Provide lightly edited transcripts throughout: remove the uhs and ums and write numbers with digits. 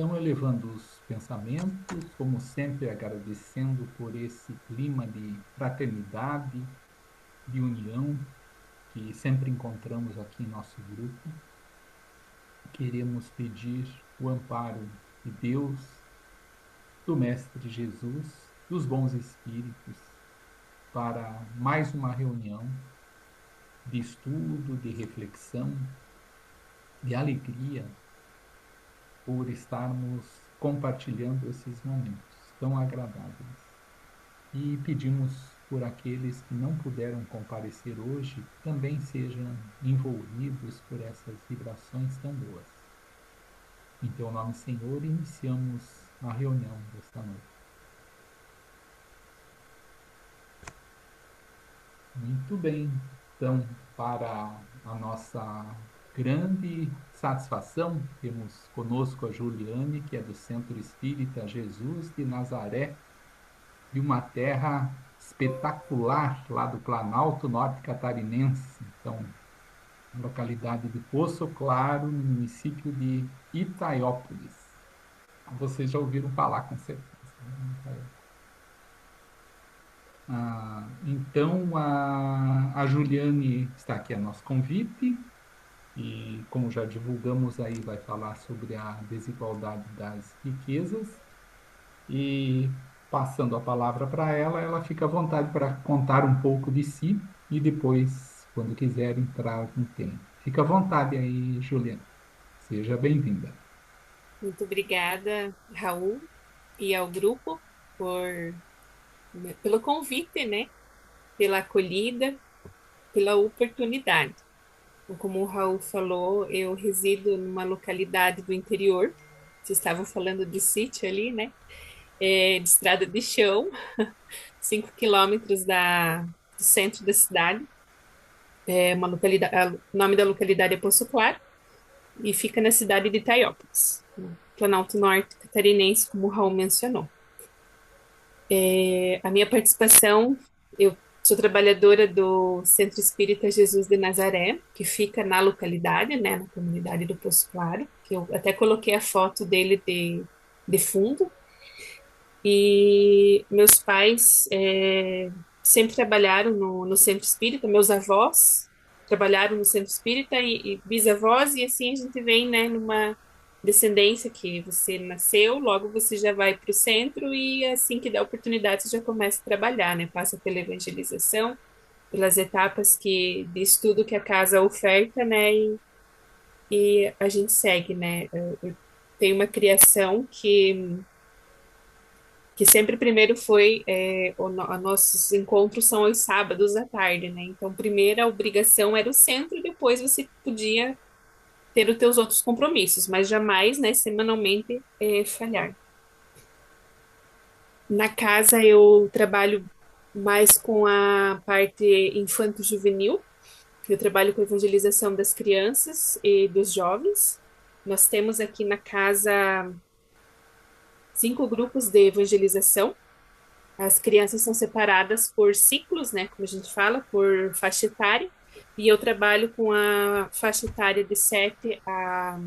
Então, elevando os pensamentos, como sempre, agradecendo por esse clima de fraternidade, de união, que sempre encontramos aqui em nosso grupo. Queremos pedir o amparo de Deus, do Mestre Jesus, dos bons espíritos, para mais uma reunião de estudo, de reflexão, de alegria, por estarmos compartilhando esses momentos tão agradáveis. E pedimos por aqueles que não puderam comparecer hoje, também sejam envolvidos por essas vibrações tão boas. Em teu nome, Senhor, iniciamos a reunião desta noite. Muito bem. Então, para a nossa grande satisfação, temos conosco a Juliane, que é do Centro Espírita Jesus de Nazaré, de uma terra espetacular lá do Planalto Norte Catarinense. Então, localidade de Poço Claro, no município de Itaiópolis. Vocês já ouviram falar, com certeza, né? Então, a Juliane está aqui a nosso convite e, como já divulgamos aí, vai falar sobre a desigualdade das riquezas e, passando a palavra para ela, ela fica à vontade para contar um pouco de si e depois, quando quiser, entrar no tema. Fica à vontade aí, Juliane. Seja bem-vinda. Muito obrigada, Raul, e ao grupo por, pelo convite, né? Pela acolhida, pela oportunidade. Então, como o Raul falou, eu resido numa localidade do interior. Vocês estavam falando de sítio ali, né? De estrada de chão, 5 quilômetros do centro da cidade. É uma localidade, o nome da localidade é Poço Claro e fica na cidade de Itaiópolis, no Planalto Norte Catarinense, como o Raul mencionou. A minha participação, eu sou trabalhadora do Centro Espírita Jesus de Nazaré, que fica na localidade, né, na comunidade do Poço Claro, que eu até coloquei a foto dele de fundo. E meus pais sempre trabalharam no Centro Espírita, meus avós trabalharam no Centro Espírita e bisavós, e assim a gente vem, né, numa descendência que você nasceu, logo você já vai para o centro e assim que dá oportunidade você já começa a trabalhar, né? Passa pela evangelização, pelas etapas de estudo que a casa oferta, né? E a gente segue, né? Eu tenho uma criação que sempre primeiro foi, nossos encontros são aos sábados à tarde, né? Então, primeiro a obrigação era o centro e depois você podia ter os teus outros compromissos, mas jamais, né, semanalmente, falhar. Na casa eu trabalho mais com a parte infanto-juvenil, eu trabalho com a evangelização das crianças e dos jovens. Nós temos aqui na casa 5 grupos de evangelização. As crianças são separadas por ciclos, né, como a gente fala, por faixa etária, e eu trabalho com a faixa etária de 7 a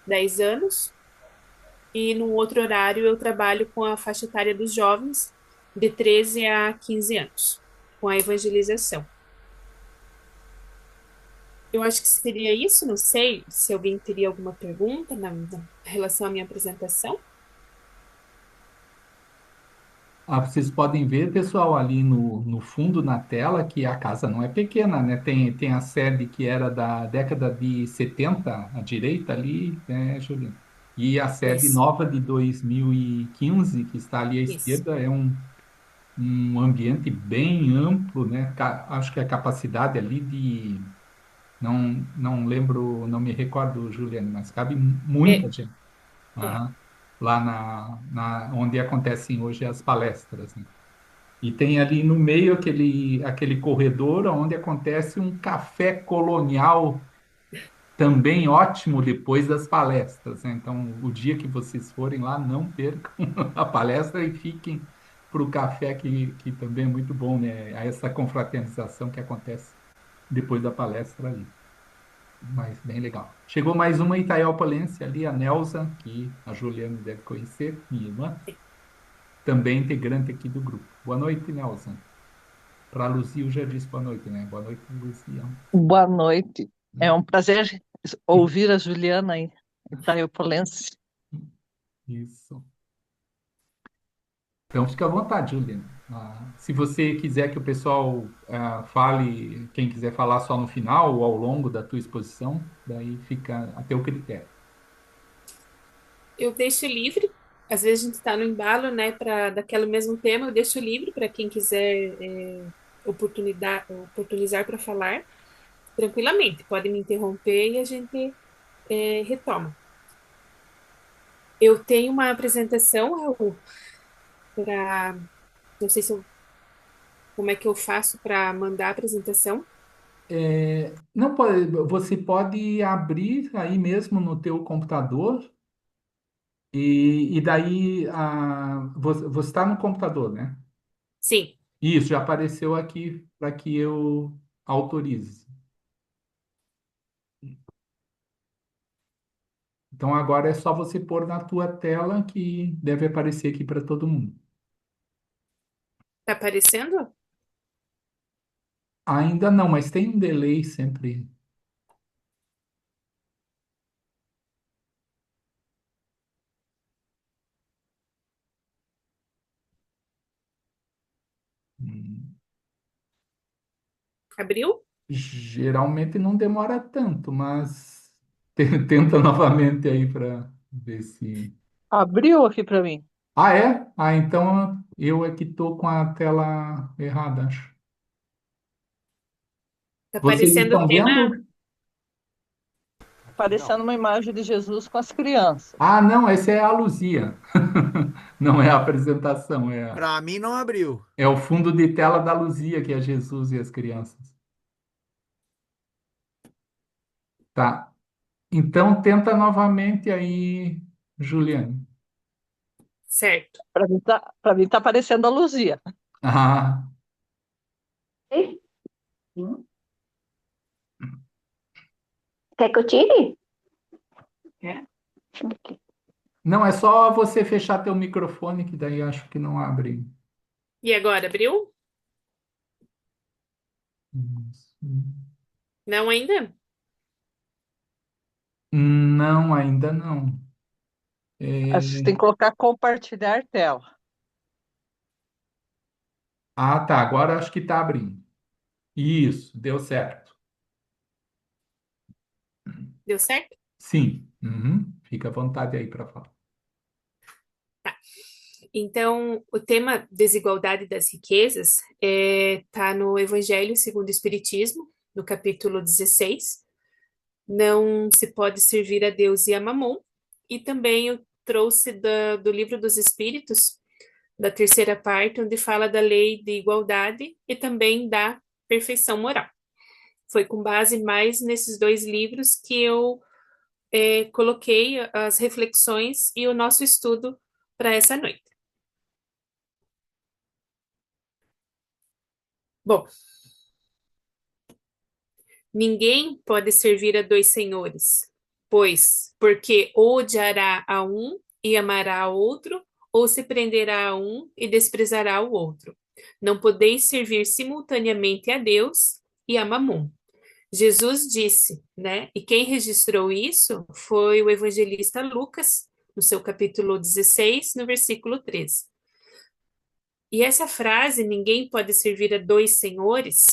10 anos, e no outro horário eu trabalho com a faixa etária dos jovens, de 13 a 15 anos, com a evangelização. Eu acho que seria isso, não sei se alguém teria alguma pergunta na relação à minha apresentação. Vocês podem ver, pessoal, ali no fundo na tela, que a casa não é pequena, né? Tem a sede que era da década de 70 à direita ali, né, Juliana? E a sede Isso, nova de 2015, que está ali à isso. esquerda, é um ambiente bem amplo, né? Acho que a capacidade ali de... Não lembro, não me recordo, Juliana, mas cabe É, muita gente. é. Aham. Lá onde acontecem hoje as palestras, né? E tem ali no meio aquele corredor onde acontece um café colonial também ótimo depois das palestras, né? Então, o dia que vocês forem lá, não percam a palestra e fiquem para o café, que também é muito bom, né? Essa confraternização que acontece depois da palestra ali. Mas bem legal. Chegou mais uma itaialpolense ali, a Nelza, que a Juliana deve conhecer, minha irmã, também integrante aqui do grupo. Boa noite, Nelza. Para a Luzia, eu já disse boa noite, né? Boa noite, Luzia. Boa noite. É um prazer ouvir a Juliana em Itaiopolense. Isso. Então, fica à vontade, Juliana. Se você quiser que o pessoal fale, quem quiser falar só no final ou ao longo da tua exposição, daí fica a teu critério. Eu deixo livre. Às vezes a gente está no embalo, né, para daquele mesmo tema, eu deixo livre para quem quiser oportunizar para falar tranquilamente. Pode me interromper e a gente retoma. Eu tenho uma apresentação, Raul, para. Não sei se eu, como é que eu faço para mandar a apresentação. Não pode, você pode abrir aí mesmo no teu computador e daí você está no computador, né? Sim, Isso, já apareceu aqui para que eu autorize. Então agora é só você pôr na tua tela que deve aparecer aqui para todo mundo. tá aparecendo? Ainda não, mas tem um delay sempre. Hum, Abriu? Geralmente não demora tanto, mas tenta novamente aí para ver se. Abriu aqui para mim. Ah, é? Ah, então eu é que tô com a tela errada, acho. Tá Vocês aparecendo o estão tema? vendo? Aqui não. Aparecendo uma imagem de Jesus com as crianças. Ah, não, essa é a Luzia. Não é a apresentação, Para mim não abriu. é o fundo de tela da Luzia, que é Jesus e as crianças. Tá. Então tenta novamente aí, Juliane. Certo. Para mim tá aparecendo a Luzia. Ah, Sim. Quer que eu tire? É. Ok. não, é só você fechar teu microfone, que daí acho que não abre. E agora, abriu? Não ainda? Não, ainda não. Acho que tem É, que colocar compartilhar tela. Ah, tá. Agora acho que tá abrindo. Isso, deu certo. Deu certo? Sim. Uhum. Fica à vontade aí para falar. Então, o tema desigualdade das riquezas está no Evangelho segundo o Espiritismo, no capítulo 16. Não se pode servir a Deus e a Mamon. E também eu trouxe do Livro dos Espíritos, da terceira parte, onde fala da lei de igualdade e também da perfeição moral. Foi com base mais nesses dois livros que eu coloquei as reflexões e o nosso estudo para essa noite. Bom, ninguém pode servir a dois senhores, pois, porque ou odiará a um e amará a outro, ou se prenderá a um e desprezará o outro. Não podeis servir simultaneamente a Deus e a Mamon. Jesus disse, né? E quem registrou isso foi o evangelista Lucas, no seu capítulo 16, no versículo 13. E essa frase, ninguém pode servir a dois senhores,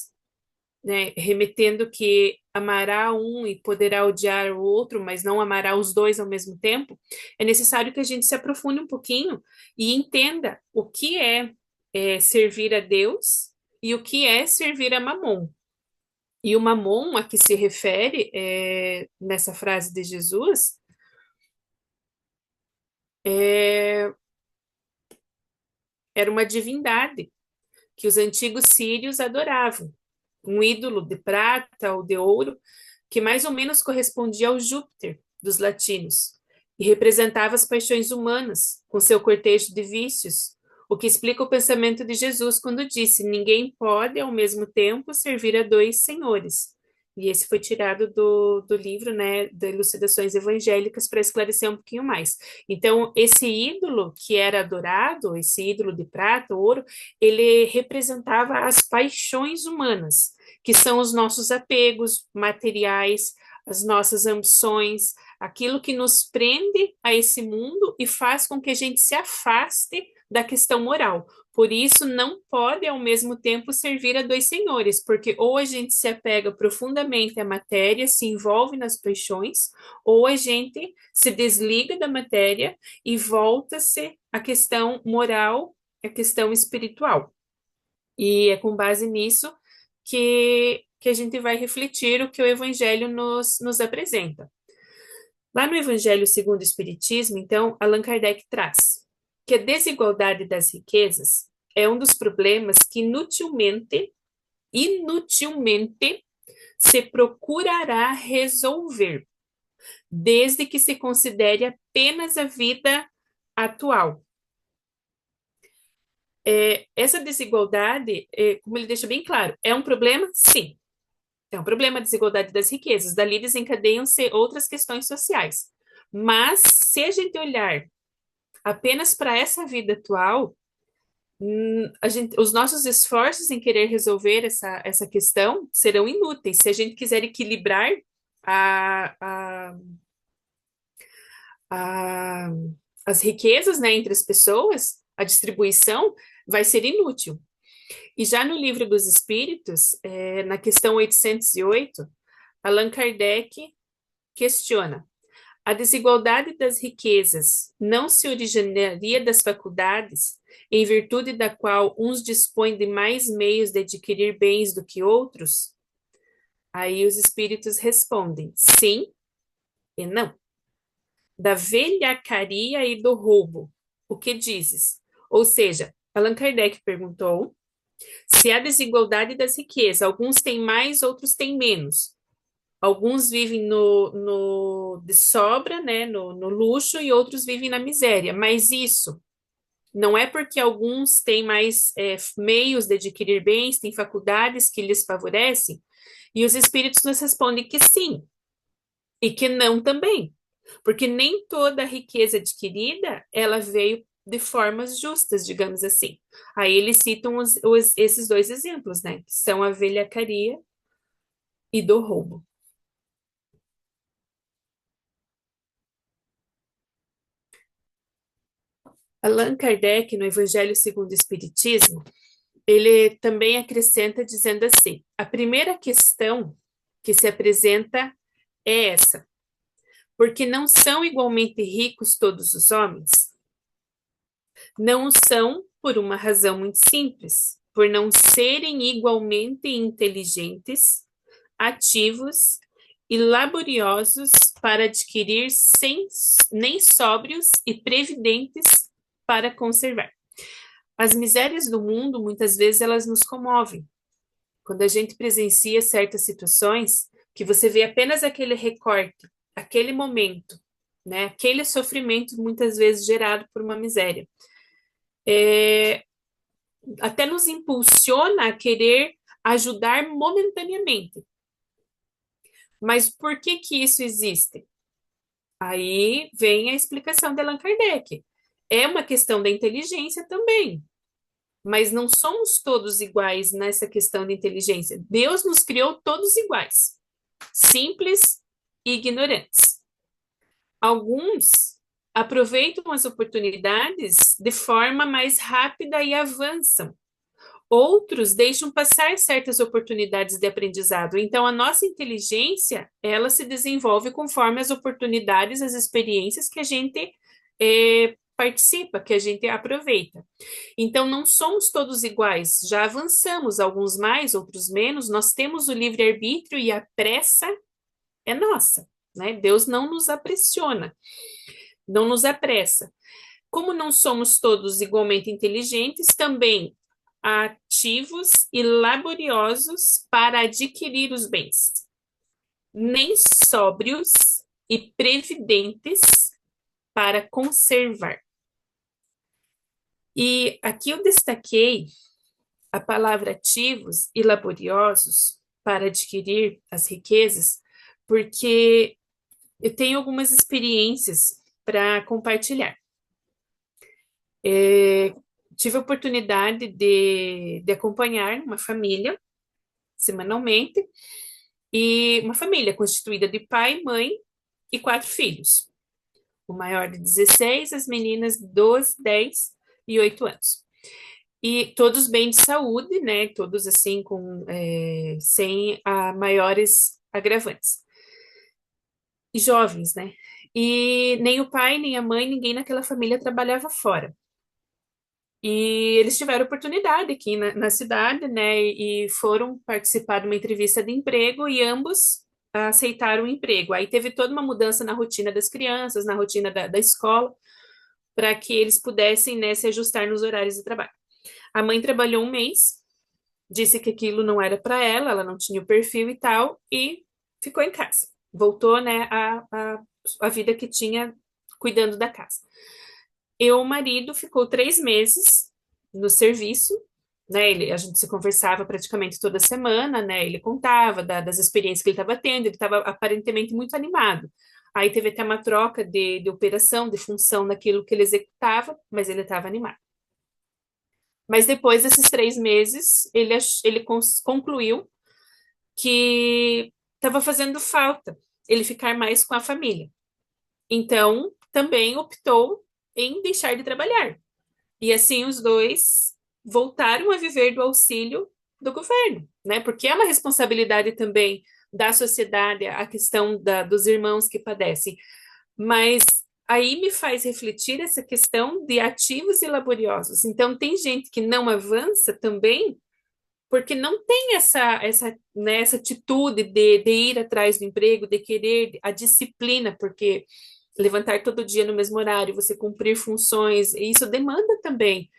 né, remetendo que amará um e poderá odiar o outro, mas não amará os dois ao mesmo tempo, é necessário que a gente se aprofunde um pouquinho e entenda o que servir a Deus e o que é servir a Mamon. E o Mamon a que se refere nessa frase de Jesus é, era uma divindade que os antigos sírios adoravam, um ídolo de prata ou de ouro que mais ou menos correspondia ao Júpiter dos latinos e representava as paixões humanas com seu cortejo de vícios, o que explica o pensamento de Jesus quando disse: ninguém pode ao mesmo tempo servir a dois senhores. E esse foi tirado do livro, né, de Elucidações Evangélicas para esclarecer um pouquinho mais. Então, esse ídolo que era adorado, esse ídolo de prata, ouro, ele representava as paixões humanas, que são os nossos apegos materiais, as nossas ambições, aquilo que nos prende a esse mundo e faz com que a gente se afaste da questão moral. Por isso, não pode ao mesmo tempo servir a dois senhores, porque ou a gente se apega profundamente à matéria, se envolve nas paixões, ou a gente se desliga da matéria e volta-se à questão moral, à questão espiritual. E é com base nisso que a gente vai refletir o que o Evangelho nos apresenta. Lá no Evangelho segundo o Espiritismo, então, Allan Kardec traz que a desigualdade das riquezas é um dos problemas que inutilmente se procurará resolver, desde que se considere apenas a vida atual. Essa desigualdade, como ele deixa bem claro, é um problema? Sim. É um problema a desigualdade das riquezas. Dali desencadeiam-se outras questões sociais. Mas, se a gente olhar apenas para essa vida atual, os nossos esforços em querer resolver essa questão serão inúteis. Se a gente quiser equilibrar a, a, a, as riquezas, né, entre as pessoas, a distribuição vai ser inútil. E já no Livro dos Espíritos, na questão 808, Allan Kardec questiona: a desigualdade das riquezas não se originaria das faculdades, em virtude da qual uns dispõem de mais meios de adquirir bens do que outros? Aí os espíritos respondem: sim e não. Da velhacaria e do roubo, o que dizes? Ou seja, Allan Kardec perguntou se há desigualdade das riquezas. Alguns têm mais, outros têm menos. Alguns vivem de sobra, né, no luxo, e outros vivem na miséria. Mas isso não é porque alguns têm mais meios de adquirir bens, têm faculdades que lhes favorecem. E os espíritos nos respondem que sim, e que não também. Porque nem toda a riqueza adquirida, ela veio de formas justas, digamos assim. Aí eles citam esses dois exemplos, né, que são a velhacaria e do roubo. Allan Kardec, no Evangelho segundo o Espiritismo, ele também acrescenta dizendo assim: a primeira questão que se apresenta é essa: porque não são igualmente ricos todos os homens? Não são por uma razão muito simples, por não serem igualmente inteligentes, ativos e laboriosos para adquirir nem sóbrios e previdentes para conservar. As misérias do mundo, muitas vezes, elas nos comovem. Quando a gente presencia certas situações, que você vê apenas aquele recorte, aquele momento, né? Aquele sofrimento, muitas vezes, gerado por uma miséria. Até nos impulsiona a querer ajudar momentaneamente. Mas por que que isso existe? Aí vem a explicação de Allan Kardec. É uma questão da inteligência também. Mas não somos todos iguais nessa questão de inteligência. Deus nos criou todos iguais, simples e ignorantes. Alguns aproveitam as oportunidades de forma mais rápida e avançam. Outros deixam passar certas oportunidades de aprendizado. Então, a nossa inteligência, ela se desenvolve conforme as oportunidades, as experiências que a gente participa, que a gente aproveita. Então, não somos todos iguais, já avançamos, alguns mais, outros menos, nós temos o livre-arbítrio e a pressa é nossa, né? Deus não nos apressiona, não nos apressa. Como não somos todos igualmente inteligentes, também ativos e laboriosos para adquirir os bens, nem sóbrios e previdentes para conservar. E aqui eu destaquei a palavra ativos e laboriosos, para adquirir as riquezas, porque eu tenho algumas experiências para compartilhar. Tive a oportunidade de acompanhar uma família semanalmente, e uma família constituída de pai, mãe e 4 filhos. O maior de 16, as meninas de 12, 10 e 8 anos. E todos bem de saúde, né? Todos assim, sem maiores agravantes. E jovens, né? E nem o pai, nem a mãe, ninguém naquela família trabalhava fora. E eles tiveram oportunidade aqui na cidade, né? E foram participar de uma entrevista de emprego e ambos aceitaram o emprego. Aí teve toda uma mudança na rotina das crianças, na rotina da escola, para que eles pudessem, né, se ajustar nos horários de trabalho. A mãe trabalhou um mês, disse que aquilo não era para ela não tinha o perfil e tal, e ficou em casa. Voltou, né, a vida que tinha cuidando da casa. E o marido ficou 3 meses no serviço, né? A gente se conversava praticamente toda semana, né? Ele contava das experiências que ele estava tendo, ele estava aparentemente muito animado. Aí teve até uma troca de operação, de função naquilo que ele executava, mas ele estava animado. Mas depois desses 3 meses, ele concluiu que estava fazendo falta ele ficar mais com a família. Então, também optou em deixar de trabalhar. E assim os dois voltaram a viver do auxílio do governo, né? Porque é uma responsabilidade também da sociedade a questão dos irmãos que padecem. Mas aí me faz refletir essa questão de ativos e laboriosos. Então, tem gente que não avança também porque não tem né, essa atitude de ir atrás do emprego, de querer a disciplina, porque levantar todo dia no mesmo horário, você cumprir funções, isso demanda também,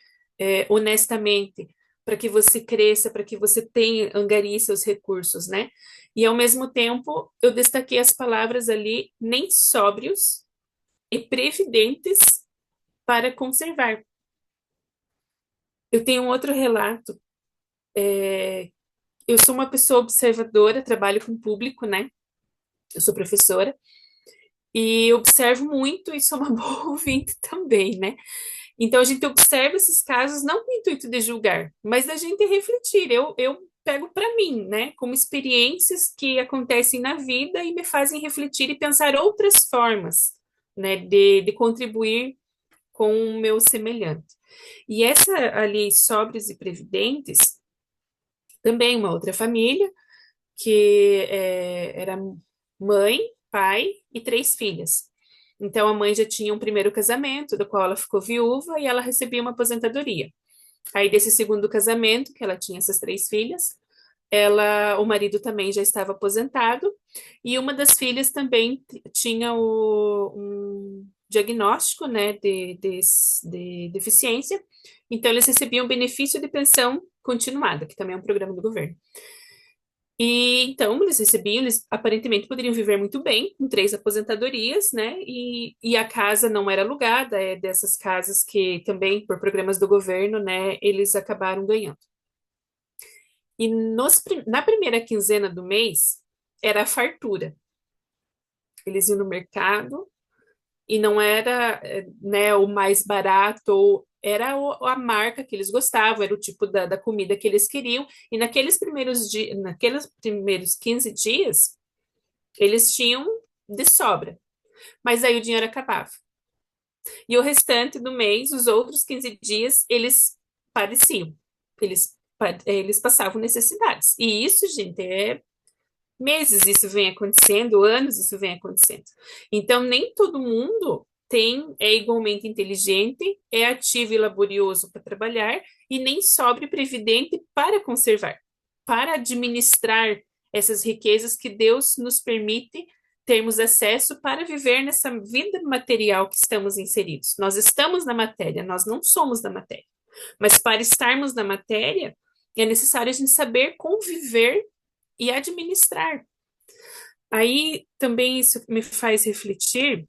honestamente, para que você cresça, para que você tenha, angarie seus recursos, né? E ao mesmo tempo, eu destaquei as palavras ali, nem sóbrios e previdentes para conservar. Eu tenho um outro relato. Eu sou uma pessoa observadora, trabalho com público, né? Eu sou professora e observo muito e sou uma boa ouvinte também, né? Então a gente observa esses casos não com o intuito de julgar, mas da gente refletir. Eu pego para mim, né? Como experiências que acontecem na vida e me fazem refletir e pensar outras formas, né? De contribuir com o meu semelhante. E essa ali, Sóbrios e Previdentes, também uma outra família, que era mãe, pai e 3 filhas. Então, a mãe já tinha um primeiro casamento, do qual ela ficou viúva e ela recebia uma aposentadoria. Aí, desse segundo casamento, que ela tinha essas 3 filhas, o marido também já estava aposentado e uma das filhas também tinha um diagnóstico, né, de deficiência. Então, eles recebiam benefício de pensão continuada, que também é um programa do governo. E então eles recebiam, eles aparentemente poderiam viver muito bem com 3 aposentadorias, né? E a casa não era alugada, é dessas casas que também, por programas do governo, né, eles acabaram ganhando. E na primeira quinzena do mês era a fartura. Eles iam no mercado e não era, né, o mais barato, ou era a marca que eles gostavam, era o tipo da comida que eles queriam, e naqueles primeiros 15 dias, eles tinham de sobra, mas aí o dinheiro acabava. E o restante do mês, os outros 15 dias, eles padeciam, eles passavam necessidades. E isso, gente, meses isso vem acontecendo, anos isso vem acontecendo. Então, nem todo mundo é igualmente inteligente, é ativo e laborioso para trabalhar e nem sobre previdente para conservar, para administrar essas riquezas que Deus nos permite termos acesso para viver nessa vida material que estamos inseridos. Nós estamos na matéria, nós não somos da matéria. Mas para estarmos na matéria, é necessário a gente saber conviver e administrar. Aí também isso me faz refletir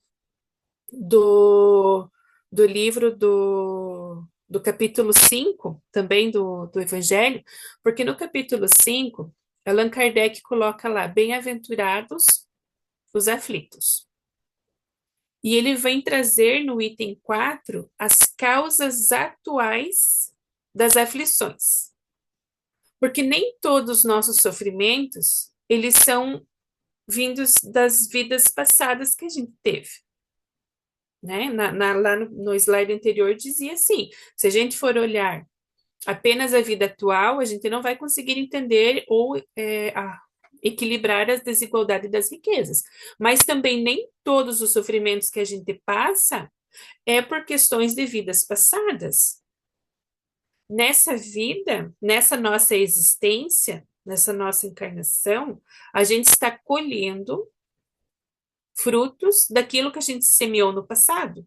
do livro do capítulo 5, também do Evangelho, porque no capítulo 5 Allan Kardec coloca lá, bem-aventurados os aflitos. E ele vem trazer no item 4 as causas atuais das aflições. Porque nem todos os nossos sofrimentos, eles são vindos das vidas passadas que a gente teve. Né? Lá no slide anterior dizia assim, se a gente for olhar apenas a vida atual, a gente não vai conseguir entender ou equilibrar as desigualdades das riquezas. Mas também nem todos os sofrimentos que a gente passa é por questões de vidas passadas. Nessa vida, nessa nossa existência, nessa nossa encarnação, a gente está colhendo frutos daquilo que a gente semeou no passado.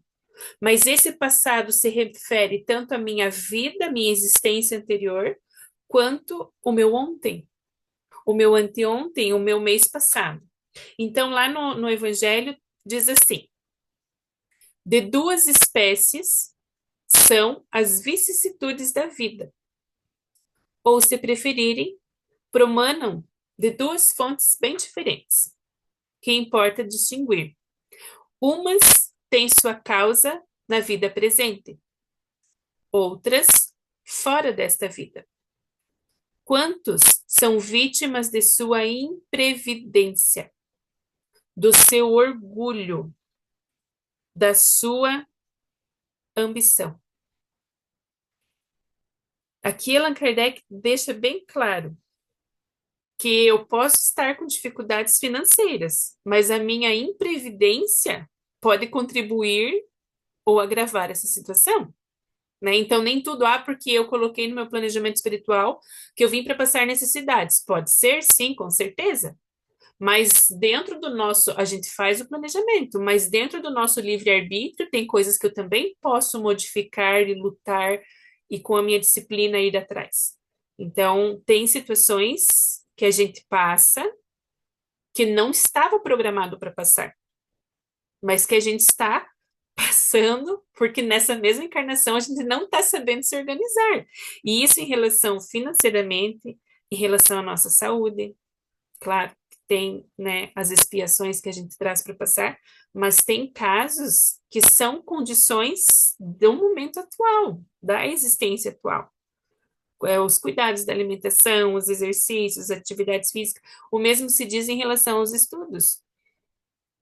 Mas esse passado se refere tanto à minha vida, minha existência anterior, quanto o meu ontem, o meu anteontem, o meu mês passado. Então, lá no Evangelho, diz assim: de duas espécies são as vicissitudes da vida. Ou, se preferirem, promanam de duas fontes bem diferentes, que importa distinguir. Umas têm sua causa na vida presente, outras fora desta vida. Quantos são vítimas de sua imprevidência, do seu orgulho, da sua ambição? Aqui Allan Kardec deixa bem claro que eu posso estar com dificuldades financeiras, mas a minha imprevidência pode contribuir ou agravar essa situação. Né? Então, nem tudo porque eu coloquei no meu planejamento espiritual que eu vim para passar necessidades. Pode ser, sim, com certeza. Mas dentro do nosso, a gente faz o planejamento, mas dentro do nosso livre-arbítrio tem coisas que eu também posso modificar e lutar e com a minha disciplina ir atrás. Então, tem situações que a gente passa que não estava programado para passar, mas que a gente está passando porque nessa mesma encarnação a gente não está sabendo se organizar. E isso em relação financeiramente, em relação à nossa saúde, claro, tem, né, as expiações que a gente traz para passar, mas tem casos que são condições do momento atual, da existência atual. Os cuidados da alimentação, os exercícios, as atividades físicas, o mesmo se diz em relação aos estudos.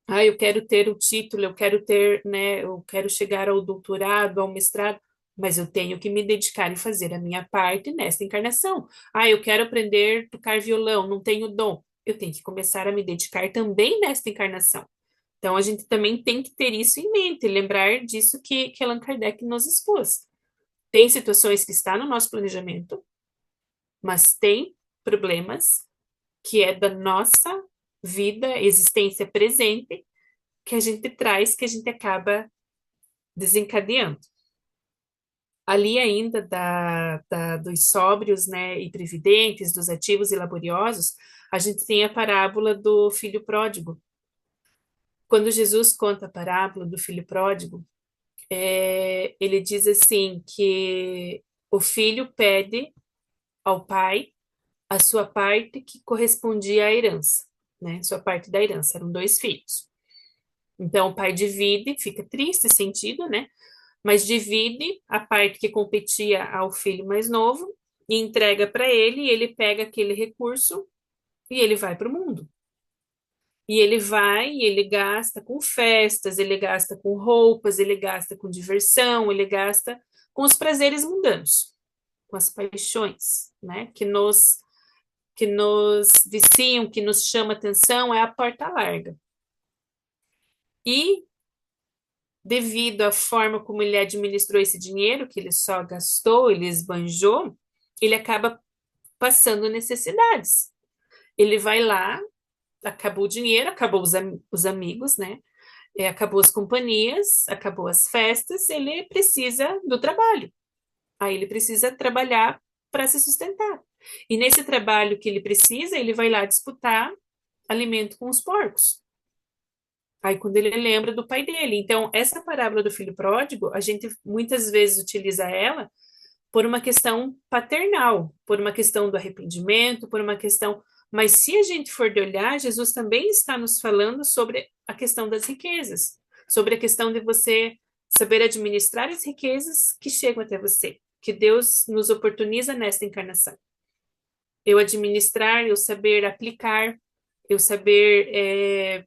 Eu quero ter o título, eu quero ter, né, eu quero chegar ao doutorado, ao mestrado, mas eu tenho que me dedicar e fazer a minha parte nesta encarnação. Eu quero aprender a tocar violão, não tenho dom. Eu tenho que começar a me dedicar também nesta encarnação. Então, a gente também tem que ter isso em mente, lembrar disso que Allan Kardec nos expôs. Tem situações que está no nosso planejamento, mas tem problemas que é da nossa vida, existência presente, que a gente traz, que a gente acaba desencadeando. Ali ainda dos sóbrios, né, e previdentes, dos ativos e laboriosos, a gente tem a parábola do filho pródigo. Quando Jesus conta a parábola do filho pródigo, ele diz assim que o filho pede ao pai a sua parte que correspondia à herança, né? Sua parte da herança, eram dois filhos. Então o pai divide, fica triste, sentido, né? Mas divide a parte que competia ao filho mais novo e entrega para ele, e ele pega aquele recurso e ele vai para o mundo. E ele vai e ele gasta com festas, ele gasta com roupas, ele gasta com diversão, ele gasta com os prazeres mundanos, com as paixões, né? Que nos viciam, que nos chama atenção, é a porta larga. E devido à forma como ele administrou esse dinheiro, que ele só gastou, ele esbanjou, ele acaba passando necessidades. Ele vai lá, acabou o dinheiro, acabou os amigos, né? Acabou as companhias, acabou as festas, ele precisa do trabalho. Aí ele precisa trabalhar para se sustentar. E nesse trabalho que ele precisa, ele vai lá disputar alimento com os porcos. Aí quando ele lembra do pai dele. Então, essa parábola do filho pródigo, a gente muitas vezes utiliza ela por uma questão paternal, por uma questão do arrependimento, por uma questão, Mas se a gente for de olhar, Jesus também está nos falando sobre a questão das riquezas, sobre a questão de você saber administrar as riquezas que chegam até você, que Deus nos oportuniza nesta encarnação. Eu administrar, eu saber aplicar, eu saber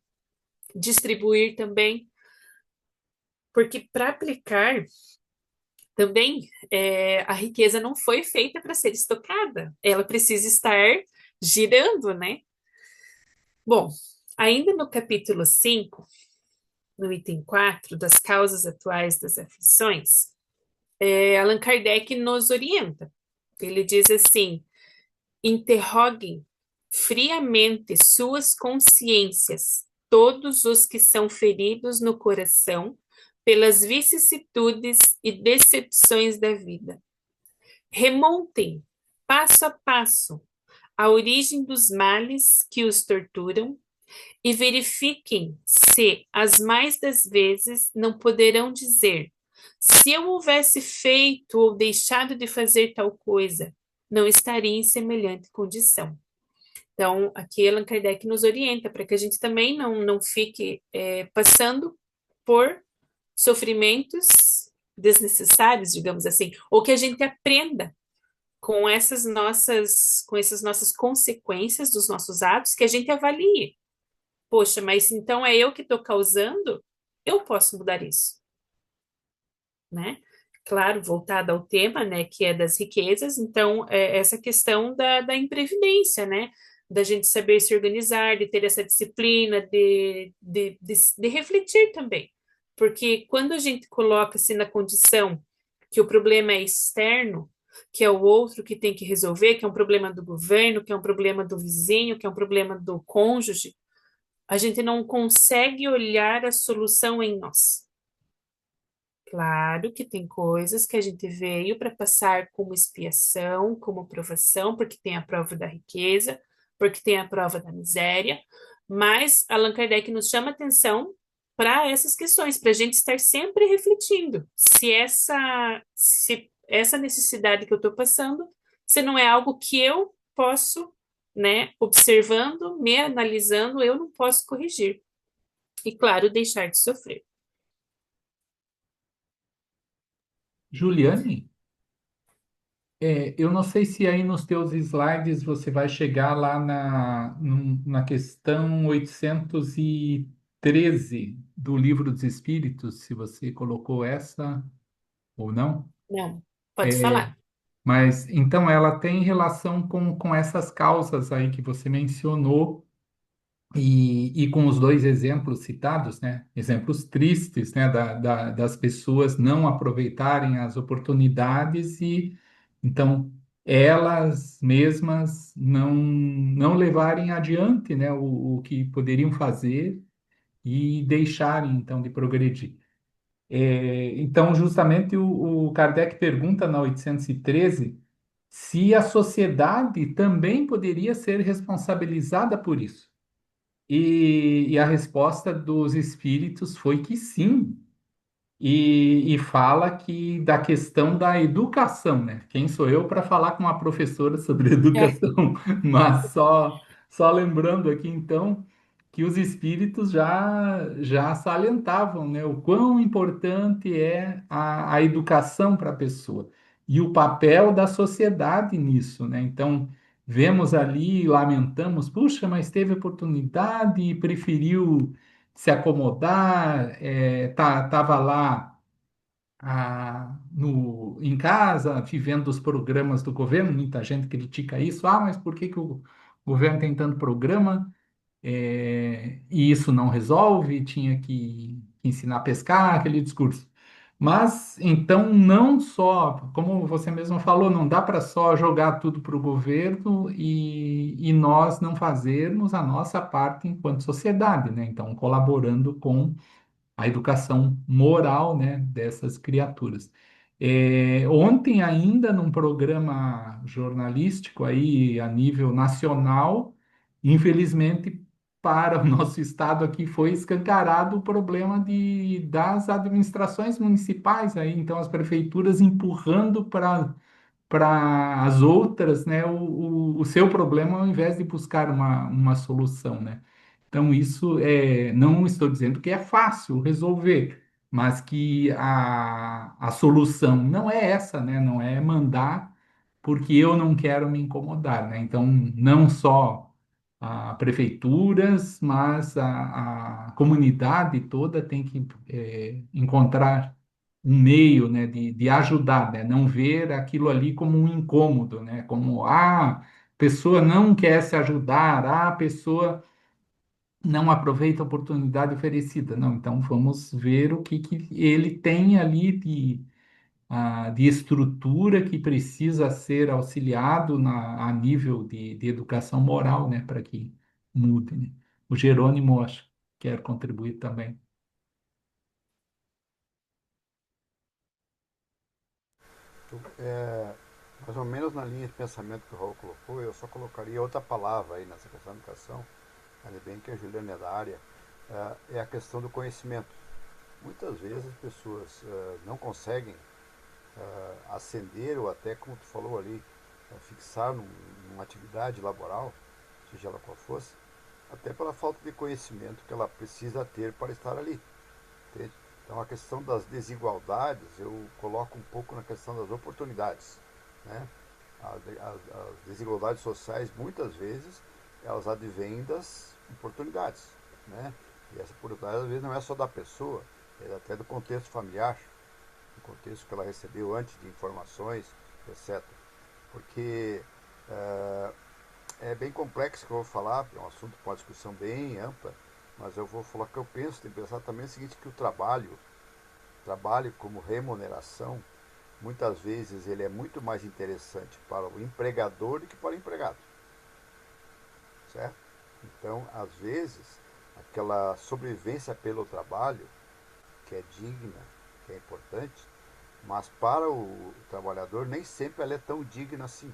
distribuir também, porque para aplicar também a riqueza não foi feita para ser estocada, ela precisa estar girando, né? Bom, ainda no capítulo 5, no item 4 das causas atuais das aflições, Allan Kardec nos orienta. Ele diz assim: interroguem friamente suas consciências, todos os que são feridos no coração pelas vicissitudes e decepções da vida. Remontem, passo a passo, a origem dos males que os torturam e verifiquem se, as mais das vezes, não poderão dizer: se eu houvesse feito ou deixado de fazer tal coisa, não estaria em semelhante condição. Então, aqui Allan Kardec nos orienta para que a gente também não fique passando por sofrimentos desnecessários, digamos assim, ou que a gente aprenda com essas nossas consequências dos nossos atos, que a gente avalie. Poxa, mas então é eu que estou causando? Eu posso mudar isso, né? Claro, voltada ao tema, né, que é das riquezas, então, essa questão da imprevidência, né, da gente saber se organizar, de ter essa disciplina, de refletir também, porque quando a gente coloca-se na condição que o problema é externo, que é o outro que tem que resolver, que é um problema do governo, que é um problema do vizinho, que é um problema do cônjuge, a gente não consegue olhar a solução em nós. Claro que tem coisas que a gente veio para passar como expiação, como provação, porque tem a prova da riqueza, porque tem a prova da miséria, mas Allan Kardec nos chama atenção para essas questões, para a gente estar sempre refletindo se essa necessidade que eu estou passando, se não é algo que eu posso, né, observando, me analisando, eu não posso corrigir. E, claro, deixar de sofrer. Juliane, eu não sei se aí nos teus slides você vai chegar lá na questão 813 do Livro dos Espíritos, se você colocou essa ou não. Não, pode É, falar. mas então ela tem relação com essas causas aí que você mencionou. E com os dois exemplos citados, né, exemplos tristes, né, das pessoas não aproveitarem as oportunidades e, então, elas mesmas não levarem adiante, né, o que poderiam fazer e deixarem, então, de progredir. Então, justamente, o Kardec pergunta na 813 se a sociedade também poderia ser responsabilizada por isso. E a resposta dos espíritos foi que sim. E fala que da questão da educação, né? Quem sou eu para falar com uma professora sobre É, educação? Mas só lembrando aqui, então, que os espíritos já salientavam, né, o quão importante é a educação para a pessoa e o papel da sociedade nisso, né? Então, vemos ali, lamentamos, puxa, mas teve oportunidade e preferiu se acomodar, tava lá em casa, vivendo os programas do governo, muita gente critica isso, mas por que que o governo tem tanto programa? E isso não resolve, tinha que ensinar a pescar, aquele discurso. Mas então não só, como você mesmo falou, não dá para só jogar tudo para o governo e nós não fazermos a nossa parte enquanto sociedade, né? Então, colaborando com a educação moral, né, dessas criaturas. Ontem ainda num programa jornalístico aí a nível nacional, infelizmente para o nosso estado aqui foi escancarado o problema das administrações municipais aí, então as prefeituras empurrando para as outras, né, o seu problema ao invés de buscar uma solução, né? Então, isso não estou dizendo que é fácil resolver, mas que a solução não é essa, né? Não é mandar porque eu não quero me incomodar, né? Então, não só prefeituras, mas a comunidade toda tem que encontrar um meio, né, de ajudar, né? Não ver aquilo ali como um incômodo, né? Como, a pessoa não quer se ajudar, a pessoa não aproveita a oportunidade oferecida. Não, então vamos ver o que ele tem ali de estrutura que precisa ser auxiliado a nível de educação moral, né, para que mude, né? O Jerônimo, acho que quer contribuir também. Mais ou menos na linha de pensamento que o Raul colocou, eu só colocaria outra palavra aí nessa questão da educação, ainda bem que a Juliana é da área, é a questão do conhecimento. Muitas vezes as pessoas não conseguem ascender ou até, como tu falou ali, fixar numa atividade laboral, seja ela qual fosse, até pela falta de conhecimento que ela precisa ter para estar ali. Entende? Então a questão das desigualdades eu coloco um pouco na questão das oportunidades. Né? As desigualdades sociais muitas vezes elas advêm das oportunidades. Né? E essa oportunidade às vezes não é só da pessoa, é até do contexto familiar, do contexto que ela recebeu antes de informações, etc. Porque é bem complexo o que eu vou falar, é um assunto com uma discussão bem ampla, mas eu vou falar o que eu penso, tem que pensar também o seguinte, que o trabalho como remuneração, muitas vezes ele é muito mais interessante para o empregador do que para o empregado. Certo? Então, às vezes, aquela sobrevivência pelo trabalho, que é digna, que é importante, mas para o trabalhador nem sempre ela é tão digna assim.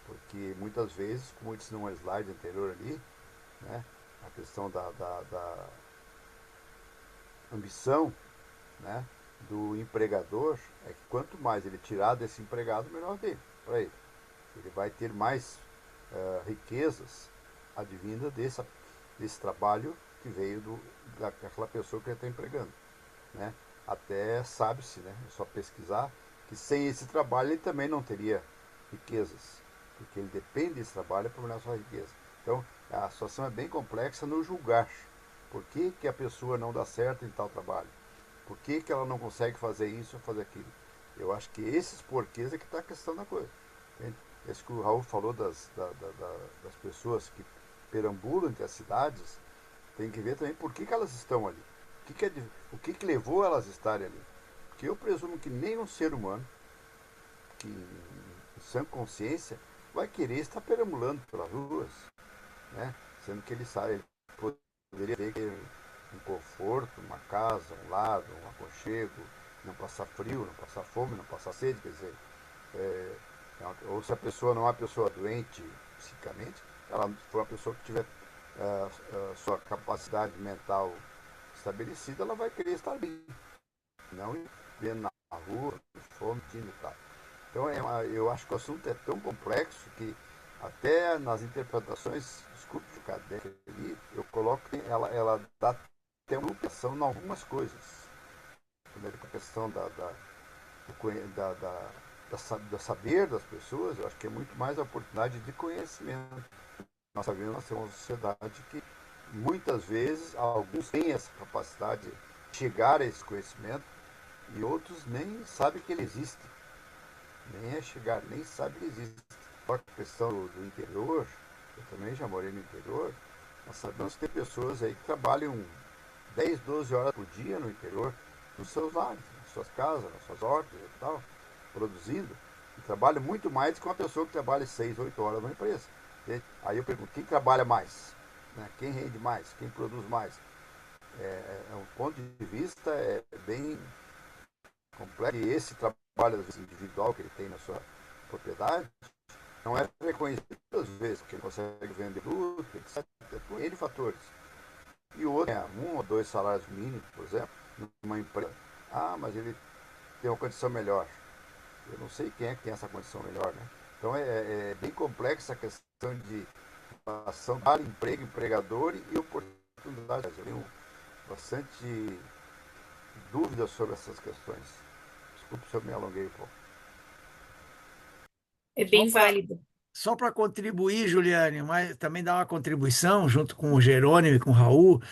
Porque muitas vezes, como eu disse num slide anterior ali, né, a questão da ambição, né, do empregador é que quanto mais ele tirar desse empregado, melhor dele, para ele. Ele vai ter mais riquezas advinda desse trabalho que veio daquela pessoa que ele está empregando. Né? Até sabe-se, né, é só pesquisar, que sem esse trabalho ele também não teria riquezas, porque ele depende desse trabalho para ganhar sua riqueza. Então, a situação é bem complexa no julgar. Por que a pessoa não dá certo em tal trabalho? Por que ela não consegue fazer isso ou fazer aquilo? Eu acho que esses porquês é que está a questão da coisa. Entende? Esse que o Raul falou das pessoas que perambulam entre as cidades, tem que ver também por que elas estão ali. O que levou elas a estarem ali. Porque eu presumo que nenhum ser humano que em sã consciência vai querer estar perambulando pelas ruas, né? Sendo que ele sabe, ele poderia ter um conforto, uma casa, um lar, um aconchego, não passar frio, não passar fome, não passar sede, quer dizer, ou se a pessoa não é uma pessoa doente psicamente, ela for uma pessoa que tiver sua capacidade mental estabelecida, ela vai querer estar bem, não vendo na rua, fome, e tal. Então eu acho que o assunto é tão complexo que até nas interpretações, desculpe o caderno ali, eu coloco que ela dá até uma limitação em algumas coisas. A questão da saber das pessoas, eu acho que é muito mais a oportunidade de conhecimento. Nós sabemos que nós temos uma sociedade que muitas vezes alguns têm essa capacidade de chegar a esse conhecimento e outros nem sabem que ele existe. Nem é chegar, nem sabe que existe. A questão do interior, eu também já morei no interior, nós sabemos que tem pessoas aí que trabalham 10, 12 horas por dia no interior, nos seus lares, nas suas casas, nas suas hortas e tal, produzindo, e trabalham muito mais do que uma pessoa que trabalha 6, 8 horas numa empresa. Aí eu pergunto, quem trabalha mais? Né? Quem rende mais? Quem produz mais? Um ponto de vista bem complexo. E esse trabalho individual que ele tem na sua propriedade não é reconhecido às vezes, porque ele consegue vender produto, etc. Por N fatores. E o outro é 1 ou 2 salários mínimos, por exemplo, numa empresa. Ah, mas ele tem uma condição melhor. Eu não sei quem é que tem essa condição melhor, né? Então é bem complexa a questão de relação dar emprego, empregador e oportunidade. Eu tenho bastante dúvidas sobre essas questões. Desculpe se eu me alonguei um pouco. É bem válido. Só para contribuir, Juliane, mas também dar uma contribuição junto com o Jerônimo e com o Raul.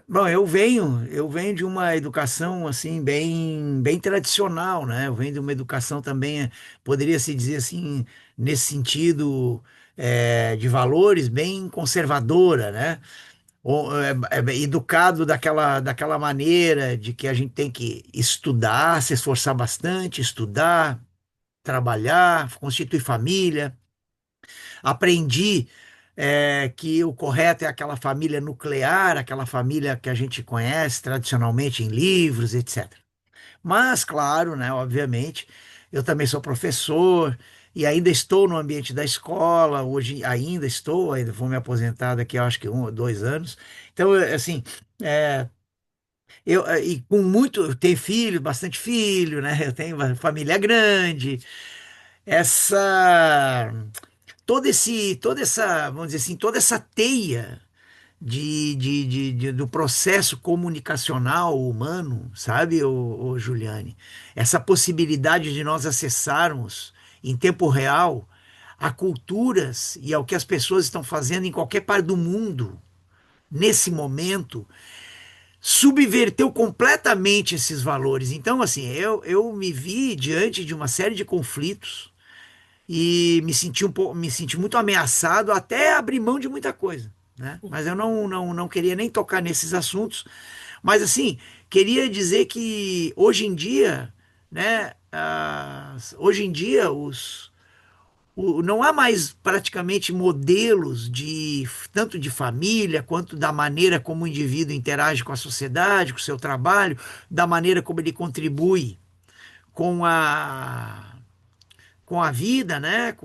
Bom, eu venho de uma educação assim bem tradicional, né? Eu venho de uma educação também, poderia se dizer assim, nesse sentido, de valores bem conservadora, né? Educado daquela maneira de que a gente tem que estudar, se esforçar bastante, estudar, trabalhar, constituir família. Aprendi que o correto é aquela família nuclear, aquela família que a gente conhece tradicionalmente em livros, etc. Mas, claro, né, obviamente, eu também sou professor e ainda estou no ambiente da escola, hoje ainda vou me aposentar daqui, eu acho que 1 ou 2 anos. Então, assim, é, e com muito, eu tenho filho, bastante filho, né? Eu tenho uma família grande. Essa toda essa, vamos dizer assim, toda essa teia do processo comunicacional humano, sabe, ô Juliane? Essa possibilidade de nós acessarmos em tempo real a culturas e ao que as pessoas estão fazendo em qualquer parte do mundo, nesse momento, subverteu completamente esses valores. Então, assim, eu me vi diante de uma série de conflitos e me senti muito ameaçado até abrir mão de muita coisa, né? Mas eu não queria nem tocar nesses assuntos. Mas assim, queria dizer que hoje em dia, né? Hoje em dia não há mais praticamente modelos de tanto de família quanto da maneira como o indivíduo interage com a sociedade, com o seu trabalho, da maneira como ele contribui com a vida, né?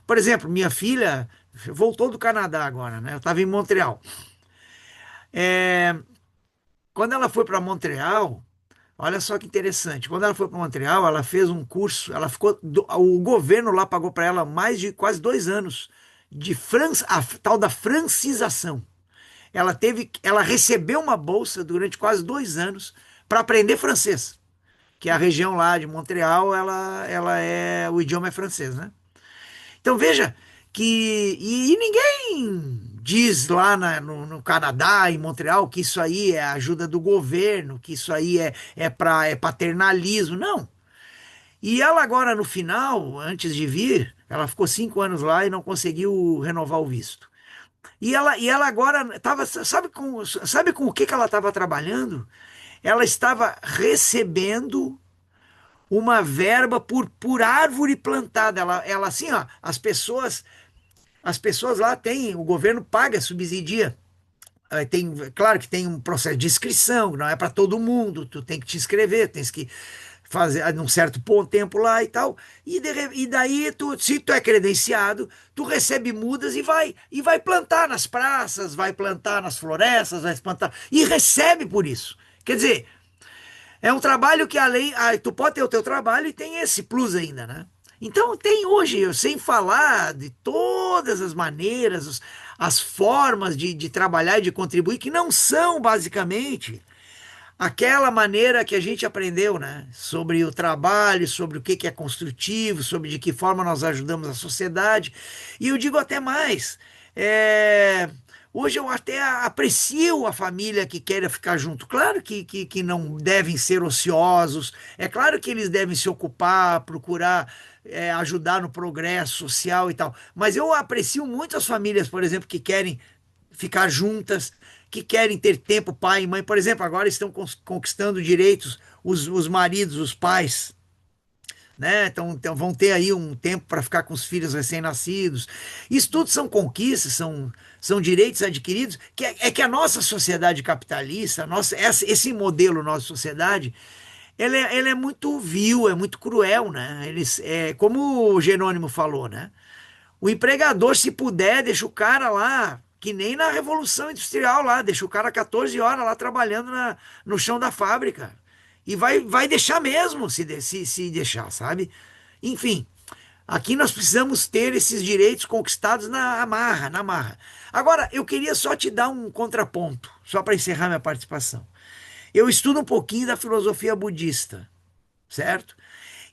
Por exemplo, minha filha voltou do Canadá agora, né? Eu estava em Montreal. Quando ela foi para Montreal, olha só que interessante. Quando ela foi para Montreal, ela fez um curso. O governo lá pagou para ela mais de quase 2 anos de a tal da francização. Ela recebeu uma bolsa durante quase 2 anos para aprender francês, que a região lá de Montreal, o idioma é francês, né? Então veja que. E ninguém diz lá no Canadá, em Montreal, que isso aí é ajuda do governo, que isso aí é paternalismo. Não. E ela agora, no final, antes de vir, ela ficou 5 anos lá e não conseguiu renovar o visto. E ela agora estava. Sabe com o que ela estava trabalhando? Ela estava recebendo uma verba por árvore plantada. Ela assim, ó, as pessoas lá têm, o governo paga, subsidia. Claro que tem um processo de inscrição, não é para todo mundo, tu tem que te inscrever, tens que fazer num certo tempo lá e tal, e daí se tu é credenciado, tu recebe mudas e vai plantar nas praças, vai plantar nas florestas, vai plantar e recebe por isso. Quer dizer, é um trabalho que tu pode ter o teu trabalho e tem esse plus ainda, né? Então tem hoje, sem falar de todas as maneiras, as formas de trabalhar e de contribuir, que não são basicamente aquela maneira que a gente aprendeu, né? Sobre o trabalho, sobre o que é construtivo, sobre de que forma nós ajudamos a sociedade. E eu digo até mais. Hoje eu até aprecio a família que queira ficar junto. Claro que não devem ser ociosos, é claro que eles devem se ocupar, procurar ajudar no progresso social e tal. Mas eu aprecio muito as famílias, por exemplo, que querem ficar juntas, que querem ter tempo, pai e mãe. Por exemplo, agora estão conquistando direitos os maridos, os pais, né? Então vão ter aí um tempo para ficar com os filhos recém-nascidos. Isso tudo são conquistas, são direitos adquiridos, que a nossa sociedade capitalista, esse modelo nossa sociedade, ele é muito vil, é muito cruel, né? Como o Jerônimo falou, né? O empregador, se puder, deixa o cara lá, que nem na Revolução Industrial lá, deixa o cara 14 horas lá trabalhando no chão da fábrica. E vai deixar mesmo se deixar, sabe? Enfim, aqui nós precisamos ter esses direitos conquistados na marra. Agora, eu queria só te dar um contraponto, só para encerrar minha participação. Eu estudo um pouquinho da filosofia budista, certo?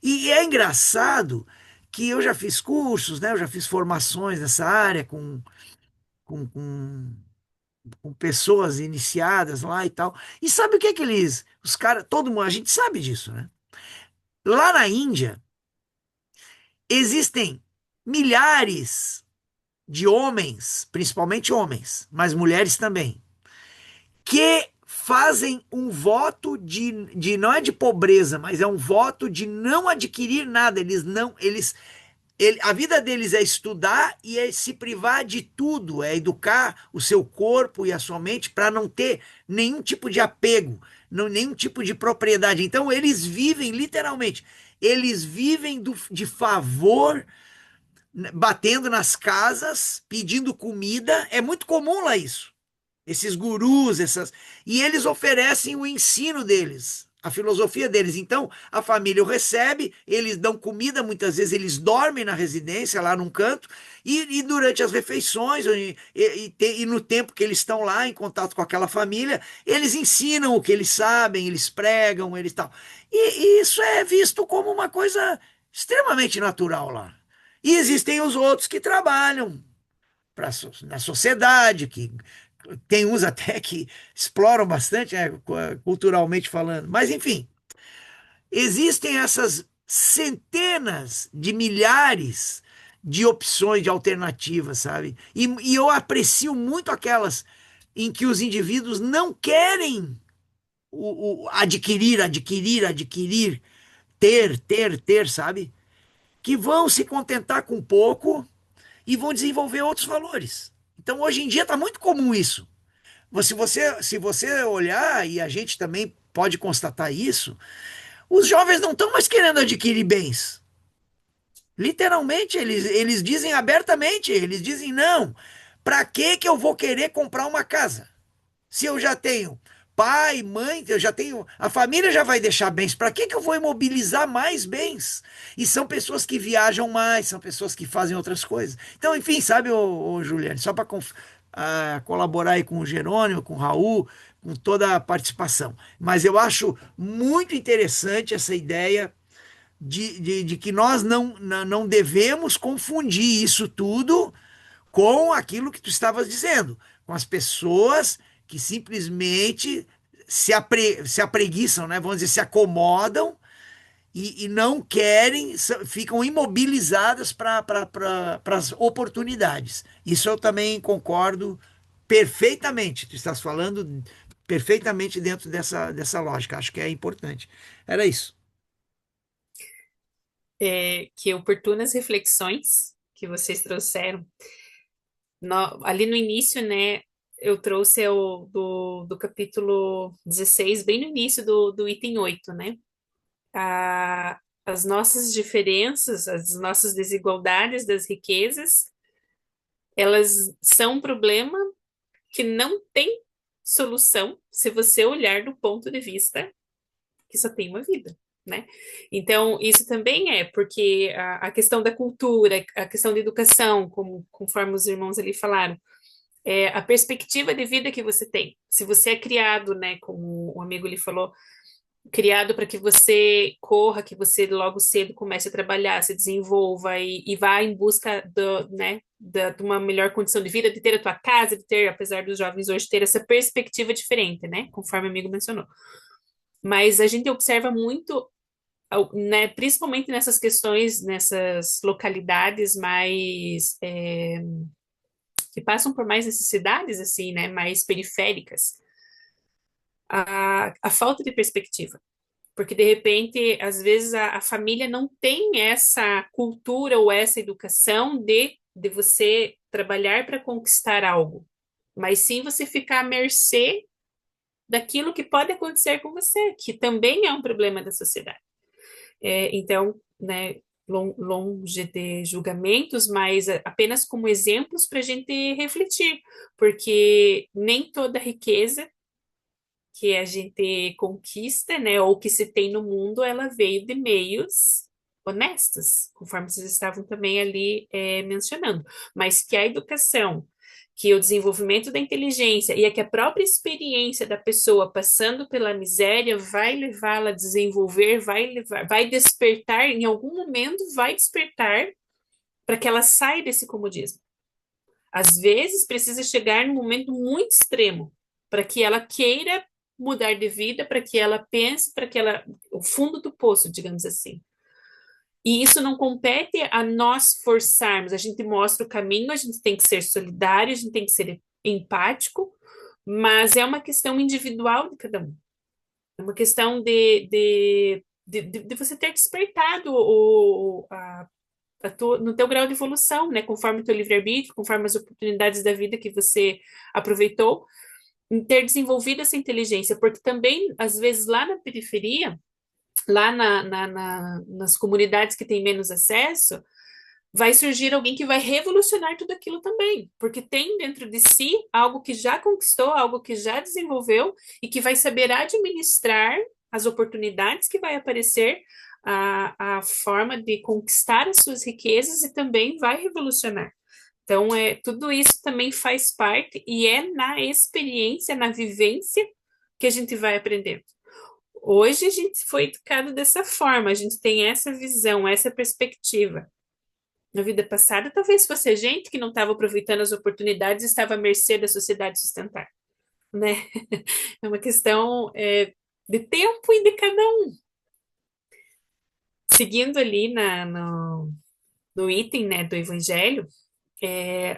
E é engraçado que eu já fiz cursos, né? Eu já fiz formações nessa área com, com, com pessoas iniciadas lá e tal. E sabe o que é que os caras, todo mundo, a gente sabe disso, né? Lá na Índia, existem milhares de homens, principalmente homens, mas mulheres também, que fazem um voto de não é de pobreza, mas é um voto de não adquirir nada. Eles não, eles a vida deles é estudar e é se privar de tudo, é educar o seu corpo e a sua mente para não ter nenhum tipo de apego, nenhum tipo de propriedade. Então, eles vivem literalmente, eles vivem de favor, batendo nas casas, pedindo comida. É muito comum lá isso. Esses gurus, e eles oferecem o ensino deles, a filosofia deles. Então, a família o recebe, eles dão comida, muitas vezes eles dormem na residência, lá num canto, e durante as refeições, e no tempo que eles estão lá em contato com aquela família, eles ensinam o que eles sabem, eles pregam, eles tal. E isso é visto como uma coisa extremamente natural lá. E existem os outros que trabalham na sociedade, que tem uns até que exploram bastante, né, culturalmente falando. Mas, enfim, existem essas centenas de milhares de opções, de alternativas, sabe? E eu aprecio muito aquelas em que os indivíduos não querem adquirir, ter, sabe? Que vão se contentar com pouco e vão desenvolver outros valores. Então, hoje em dia está muito comum isso. Se você olhar, e a gente também pode constatar isso, os jovens não estão mais querendo adquirir bens. Literalmente, eles dizem abertamente, eles dizem, não, para que eu vou querer comprar uma casa? Se eu já tenho pai, mãe, eu já tenho, a família já vai deixar bens, para que eu vou imobilizar mais bens? E são pessoas que viajam mais, são pessoas que fazem outras coisas. Então, enfim, sabe, Juliane, só para colaborar aí com o Jerônimo, com o Raul, com toda a participação. Mas eu acho muito interessante essa ideia de que nós não devemos confundir isso tudo com aquilo que tu estavas dizendo, com as pessoas que simplesmente se apreguiçam, né? Vamos dizer, se acomodam e não querem, ficam imobilizadas para as oportunidades. Isso eu também concordo perfeitamente. Tu estás falando perfeitamente dentro dessa lógica. Acho que é importante. Era isso. Que oportunas reflexões que vocês trouxeram. Ali no início, né, eu trouxe do capítulo 16, bem no início do item 8, né? As nossas diferenças, as nossas desigualdades das riquezas, elas são um problema que não tem solução se você olhar do ponto de vista que só tem uma vida, né? Então, isso também porque a questão da cultura, a questão da educação, conforme os irmãos ali falaram, a perspectiva de vida que você tem. Se você é criado, né, como o amigo ali falou, criado para que você corra, que você logo cedo comece a trabalhar, se desenvolva e vá em busca né, de uma melhor condição de vida, de ter a tua casa, de ter, apesar dos jovens hoje, ter essa perspectiva diferente, né, conforme o amigo mencionou. Mas a gente observa muito, né, principalmente nessas questões, nessas localidades mais que passam por mais necessidades, assim, né, mais periféricas, a falta de perspectiva. Porque, de repente, às vezes a família não tem essa cultura ou essa educação de você trabalhar para conquistar algo, mas sim você ficar à mercê daquilo que pode acontecer com você, que também é um problema da sociedade. Então, né, longe de julgamentos, mas apenas como exemplos para a gente refletir, porque nem toda riqueza que a gente conquista, né, ou que se tem no mundo, ela veio de meios honestos, conforme vocês estavam também ali mencionando, mas que a educação, que o desenvolvimento da inteligência e é que a própria experiência da pessoa passando pela miséria vai levá-la a desenvolver, vai despertar, em algum momento vai despertar para que ela saia desse comodismo. Às vezes precisa chegar num momento muito extremo para que ela queira mudar de vida, para que ela pense, para que ela o fundo do poço, digamos assim. E isso não compete a nós forçarmos. A gente mostra o caminho, a gente tem que ser solidário, a gente tem que ser empático, mas é uma questão individual de cada um. É uma questão de você ter despertado no teu grau de evolução, né? Conforme o teu livre-arbítrio, conforme as oportunidades da vida que você aproveitou, em ter desenvolvido essa inteligência, porque também, às vezes, lá na periferia, lá nas comunidades que têm menos acesso, vai surgir alguém que vai revolucionar tudo aquilo também, porque tem dentro de si algo que já conquistou, algo que já desenvolveu e que vai saber administrar as oportunidades que vai aparecer, a forma de conquistar as suas riquezas e também vai revolucionar. Então, tudo isso também faz parte e é na experiência, na vivência que a gente vai aprendendo. Hoje a gente foi educado dessa forma, a gente tem essa visão, essa perspectiva. Na vida passada, talvez fosse gente que não estava aproveitando as oportunidades e estava à mercê da sociedade sustentar, né? É uma questão de tempo e de cada um. Seguindo ali no item, né, do Evangelho,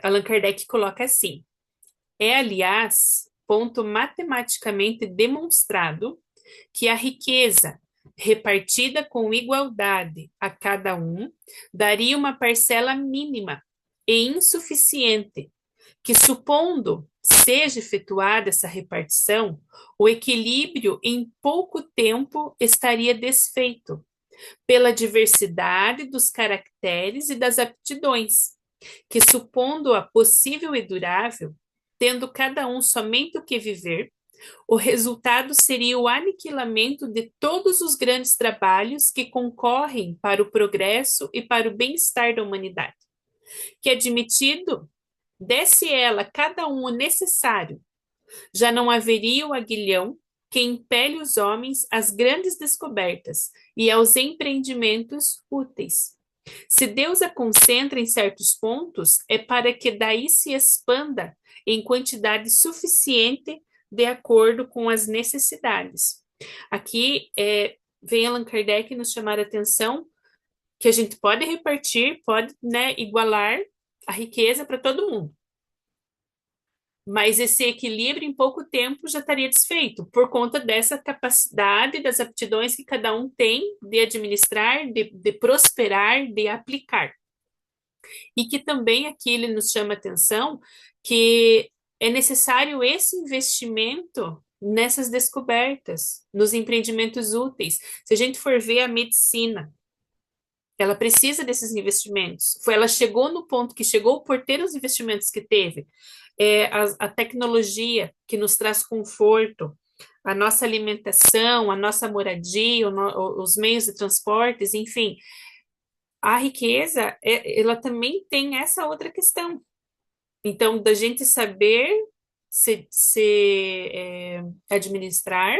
Allan Kardec coloca assim: é, aliás, ponto matematicamente demonstrado que a riqueza repartida com igualdade a cada um daria uma parcela mínima e insuficiente, que supondo seja efetuada essa repartição, o equilíbrio em pouco tempo estaria desfeito pela diversidade dos caracteres e das aptidões, que supondo-a possível e durável, tendo cada um somente o que viver, o resultado seria o aniquilamento de todos os grandes trabalhos que concorrem para o progresso e para o bem-estar da humanidade. Que admitido, desse ela cada um o necessário, já não haveria o aguilhão que impele os homens às grandes descobertas e aos empreendimentos úteis. Se Deus a concentra em certos pontos, é para que daí se expanda em quantidade suficiente de acordo com as necessidades. Aqui vem Allan Kardec nos chamar a atenção que a gente pode repartir, pode, né, igualar a riqueza para todo mundo. Mas esse equilíbrio em pouco tempo já estaria desfeito, por conta dessa capacidade, das aptidões que cada um tem de administrar, de prosperar, de aplicar. E que também aqui ele nos chama a atenção que é necessário esse investimento nessas descobertas, nos empreendimentos úteis. Se a gente for ver a medicina, ela precisa desses investimentos. Ela chegou no ponto que chegou por ter os investimentos que teve. A tecnologia que nos traz conforto, a nossa alimentação, a nossa moradia, os meios de transportes, enfim. A riqueza, ela também tem essa outra questão. Então, da gente saber se administrar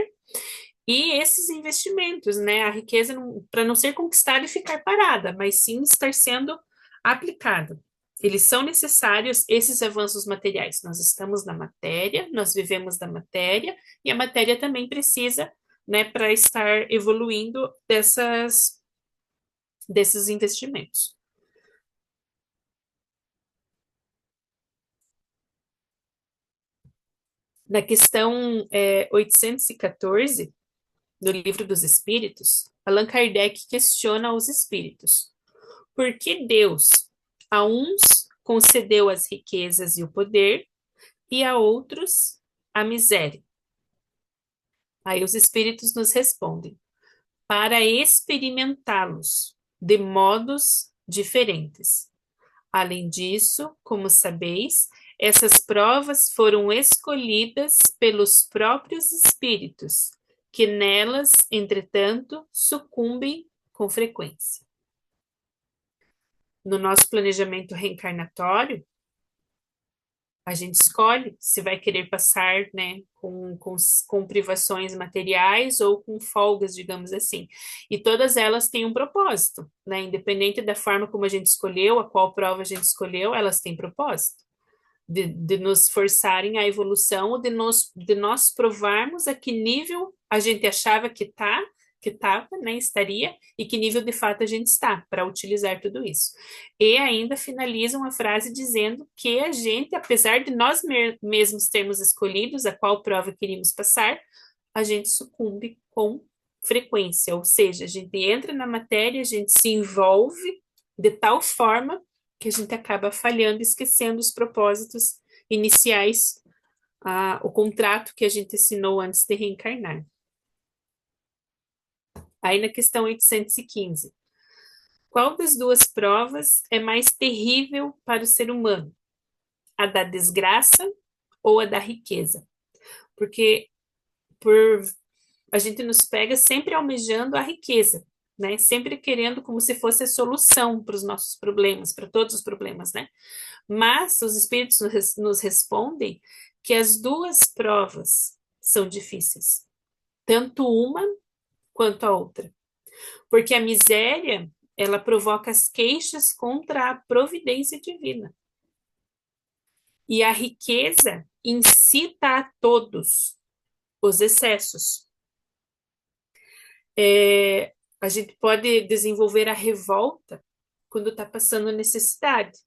e esses investimentos, né? A riqueza para não ser conquistada e ficar parada, mas sim estar sendo aplicada. Eles são necessários, esses avanços materiais. Nós estamos na matéria, nós vivemos da matéria, e a matéria também precisa, né, para estar evoluindo desses investimentos. Na questão 814, do Livro dos Espíritos, Allan Kardec questiona os espíritos. Por que Deus a uns concedeu as riquezas e o poder e a outros a miséria? Aí os espíritos nos respondem: para experimentá-los de modos diferentes. Além disso, como sabeis, Essas provas foram escolhidas pelos próprios espíritos, que nelas, entretanto, sucumbem com frequência. No nosso planejamento reencarnatório, a gente escolhe se vai querer passar, né, com privações materiais ou com folgas, digamos assim. E todas elas têm um propósito, né? Independente da forma como a gente escolheu, a qual prova a gente escolheu, elas têm propósito. De nos forçarem à evolução, ou de nós provarmos a que nível a gente achava que estava, né, estaria, e que nível de fato a gente está, para utilizar tudo isso. E ainda finalizam a frase dizendo que a gente, apesar de nós mesmos termos escolhidos a qual prova queríamos passar, a gente sucumbe com frequência, ou seja, a gente entra na matéria, a gente se envolve de tal forma que a gente acaba falhando, esquecendo os propósitos iniciais, o contrato que a gente assinou antes de reencarnar. Aí na questão 815, qual das duas provas é mais terrível para o ser humano? A da desgraça ou a da riqueza? Porque a gente nos pega sempre almejando a riqueza, né? Sempre querendo como se fosse a solução para os nossos problemas, para todos os problemas, né? Mas os espíritos nos respondem que as duas provas são difíceis, tanto uma quanto a outra. Porque a miséria, ela provoca as queixas contra a providência divina. E a riqueza incita a todos os excessos. A gente pode desenvolver a revolta quando está passando necessidade,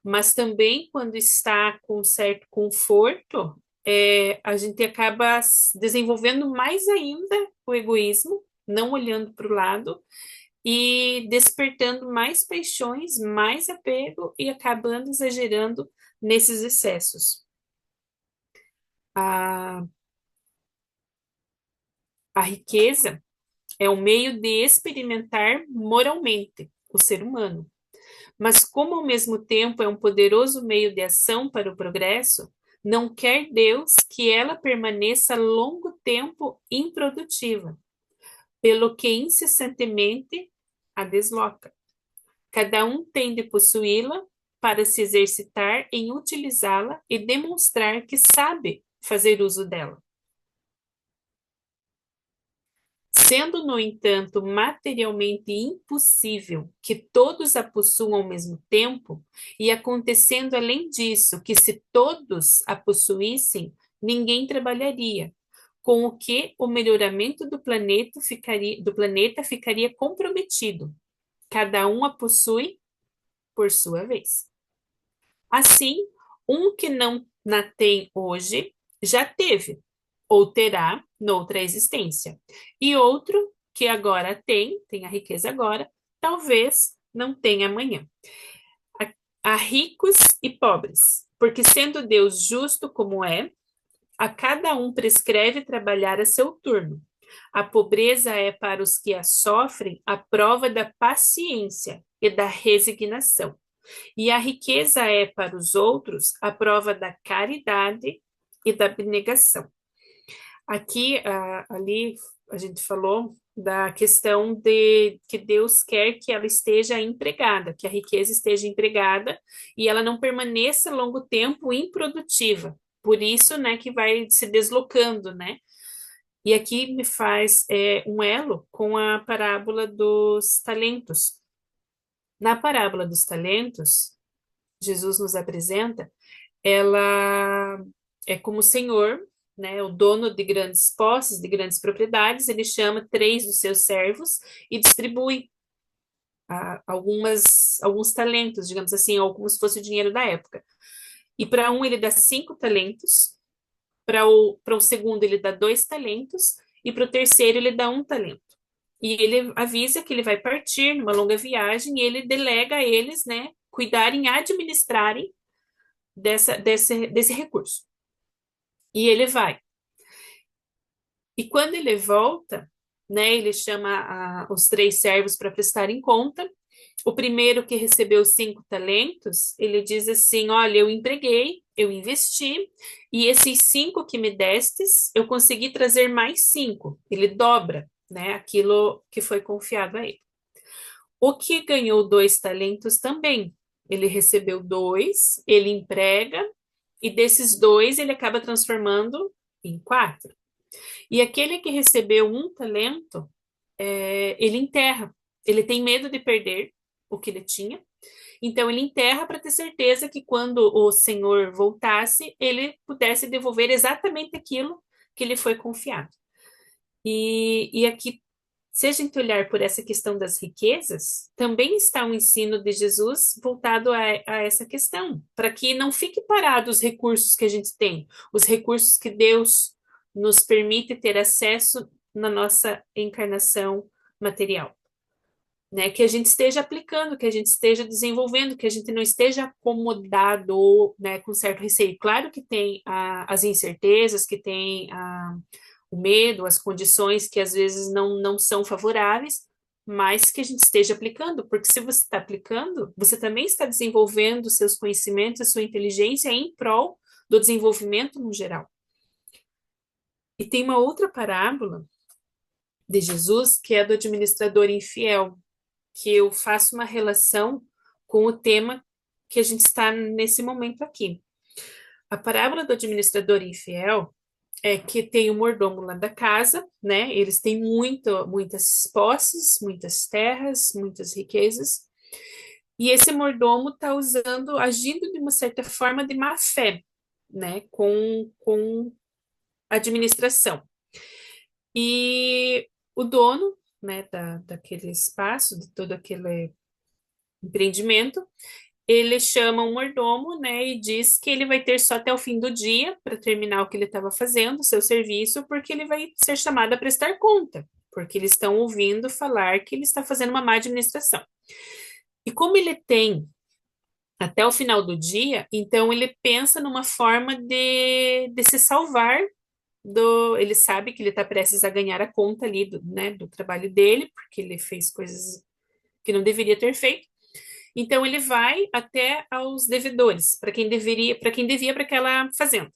mas também quando está com certo conforto, a gente acaba desenvolvendo mais ainda o egoísmo, não olhando para o lado, e despertando mais paixões, mais apego e acabando exagerando nesses excessos. A riqueza é um meio de experimentar moralmente o ser humano. Mas como ao mesmo tempo é um poderoso meio de ação para o progresso, não quer Deus que ela permaneça longo tempo improdutiva, pelo que incessantemente a desloca. Cada um tem de possuí-la para se exercitar em utilizá-la e demonstrar que sabe fazer uso dela. Sendo, no entanto, materialmente impossível que todos a possuam ao mesmo tempo, e acontecendo além disso que se todos a possuíssem, ninguém trabalharia, com o que o melhoramento do planeta ficaria comprometido. Cada um a possui por sua vez. Assim, um que não na tem hoje, já teve, ou terá noutra existência. E outro que agora tem a riqueza agora, talvez não tenha amanhã. Há ricos e pobres, porque sendo Deus justo como é, a cada um prescreve trabalhar a seu turno. A pobreza é para os que a sofrem a prova da paciência e da resignação. E a riqueza é para os outros a prova da caridade e da abnegação. Aqui, ali, a gente falou da questão de que Deus quer que ela esteja empregada, que a riqueza esteja empregada e ela não permaneça longo tempo improdutiva. Por isso, né, que vai se deslocando, né? E aqui me faz um elo com a parábola dos talentos. Na parábola dos talentos, Jesus nos apresenta, ela é como o Senhor, né, o dono de grandes posses, de grandes propriedades, ele chama 3 dos seus servos e distribui alguns talentos, digamos assim, ou como se fosse o dinheiro da época. E para um ele dá 5 talentos, para o segundo ele dá 2 talentos, e para o terceiro ele dá 1 talento. E ele avisa que ele vai partir numa longa viagem e ele delega a eles, né, cuidarem, administrarem desse recurso. E ele vai. E quando ele volta, né, ele chama os 3 servos para prestarem conta, O primeiro que recebeu 5 talentos, ele diz assim: olha, eu empreguei, eu investi, e esses 5 que me destes, eu consegui trazer mais 5. Ele dobra, né, aquilo que foi confiado a ele. O que ganhou 2 talentos também. Ele recebeu 2, ele emprega, e desses 2 ele acaba transformando em 4. E aquele que recebeu 1 talento, ele enterra. Ele tem medo de perder o que ele tinha. Então ele enterra para ter certeza que quando o Senhor voltasse, ele pudesse devolver exatamente aquilo que lhe foi confiado. E aqui, se a gente olhar por essa questão das riquezas, também está um ensino de Jesus voltado a essa questão, para que não fique parado os recursos que a gente tem, os recursos que Deus nos permite ter acesso na nossa encarnação material. Né, que a gente esteja aplicando, que a gente esteja desenvolvendo, que a gente não esteja acomodado ou, né, com certo receio. Claro que tem as incertezas, que tem o medo, as condições que às vezes não são favoráveis, mas que a gente esteja aplicando, porque se você está aplicando, você também está desenvolvendo seus conhecimentos, a sua inteligência em prol do desenvolvimento no geral. E tem uma outra parábola de Jesus, que é a do administrador infiel, que eu faço uma relação com o tema que a gente está nesse momento aqui. A parábola do administrador infiel é que tem um mordomo lá da casa, né? Eles têm muitas posses, muitas terras, muitas riquezas, e esse mordomo está agindo de uma certa forma de má fé, né? Com a administração. E o dono, né, daquele espaço, de todo aquele empreendimento, ele chama um mordomo, né, e diz que ele vai ter só até o fim do dia para terminar o que ele estava fazendo, o seu serviço, porque ele vai ser chamado a prestar conta, porque eles estão ouvindo falar que ele está fazendo uma má administração. E como ele tem até o final do dia, então ele pensa numa forma de se salvar ele sabe que ele está prestes a ganhar a conta ali né, do trabalho dele, porque ele fez coisas que não deveria ter feito. Então ele vai até aos devedores, para quem devia para aquela fazenda.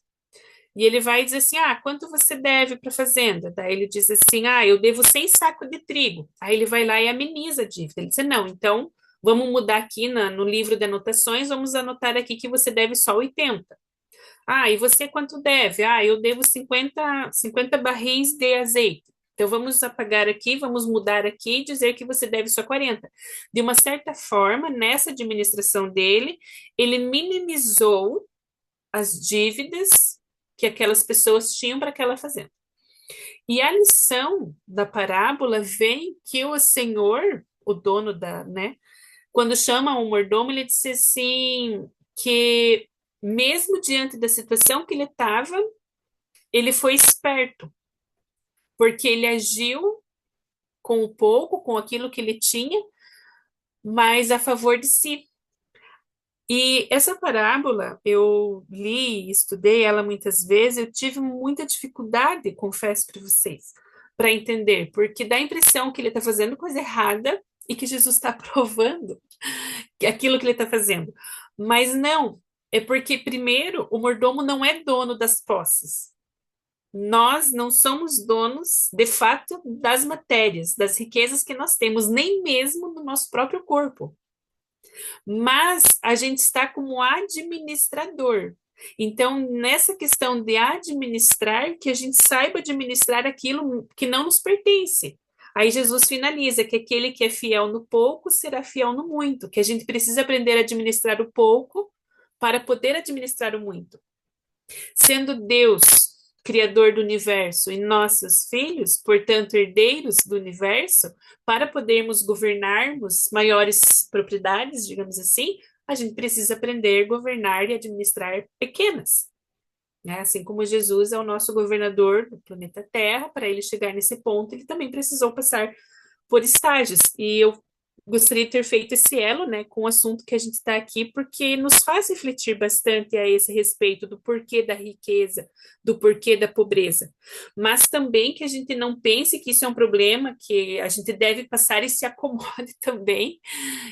E ele vai dizer assim: ah, quanto você deve para a fazenda? Daí ele diz assim: ah, eu devo 100 sacos de trigo. Aí ele vai lá e ameniza a dívida. Ele diz: não, então vamos mudar aqui no livro de anotações, vamos anotar aqui que você deve só 80. Ah, e você quanto deve? Ah, eu devo 50 barris de azeite. Então vamos apagar aqui, vamos mudar aqui e dizer que você deve só 40. De uma certa forma, nessa administração dele, ele minimizou as dívidas que aquelas pessoas tinham para aquela fazenda. E a lição da parábola vem que o Senhor, o dono né, quando chama um mordomo, ele disse assim que mesmo diante da situação que ele estava, ele foi esperto, porque ele agiu com o pouco, com aquilo que ele tinha, mas a favor de si. E essa parábola, eu li e estudei ela muitas vezes, eu tive muita dificuldade, confesso para vocês, para entender, porque dá a impressão que ele está fazendo coisa errada e que Jesus está aprovando aquilo que ele está fazendo. Mas não, é porque, primeiro, o mordomo não é dono das posses. Nós não somos donos, de fato, das matérias, das riquezas que nós temos, nem mesmo do nosso próprio corpo. Mas a gente está como administrador. Então, nessa questão de administrar, que a gente saiba administrar aquilo que não nos pertence. Aí Jesus finaliza que aquele que é fiel no pouco será fiel no muito, que a gente precisa aprender a administrar o pouco para poder administrar o muito. Sendo Deus criador do universo e nossos filhos, portanto, herdeiros do universo, para podermos governarmos maiores propriedades, digamos assim, a gente precisa aprender a governar e administrar pequenas. Né? Assim como Jesus é o nosso governador do planeta Terra, para ele chegar nesse ponto, ele também precisou passar por estágios. E eu gostaria de ter feito esse elo, né, com o assunto que a gente está aqui, porque nos faz refletir bastante a esse respeito do porquê da riqueza, do porquê da pobreza. Mas também que a gente não pense que isso é um problema, que a gente deve passar e se acomode também,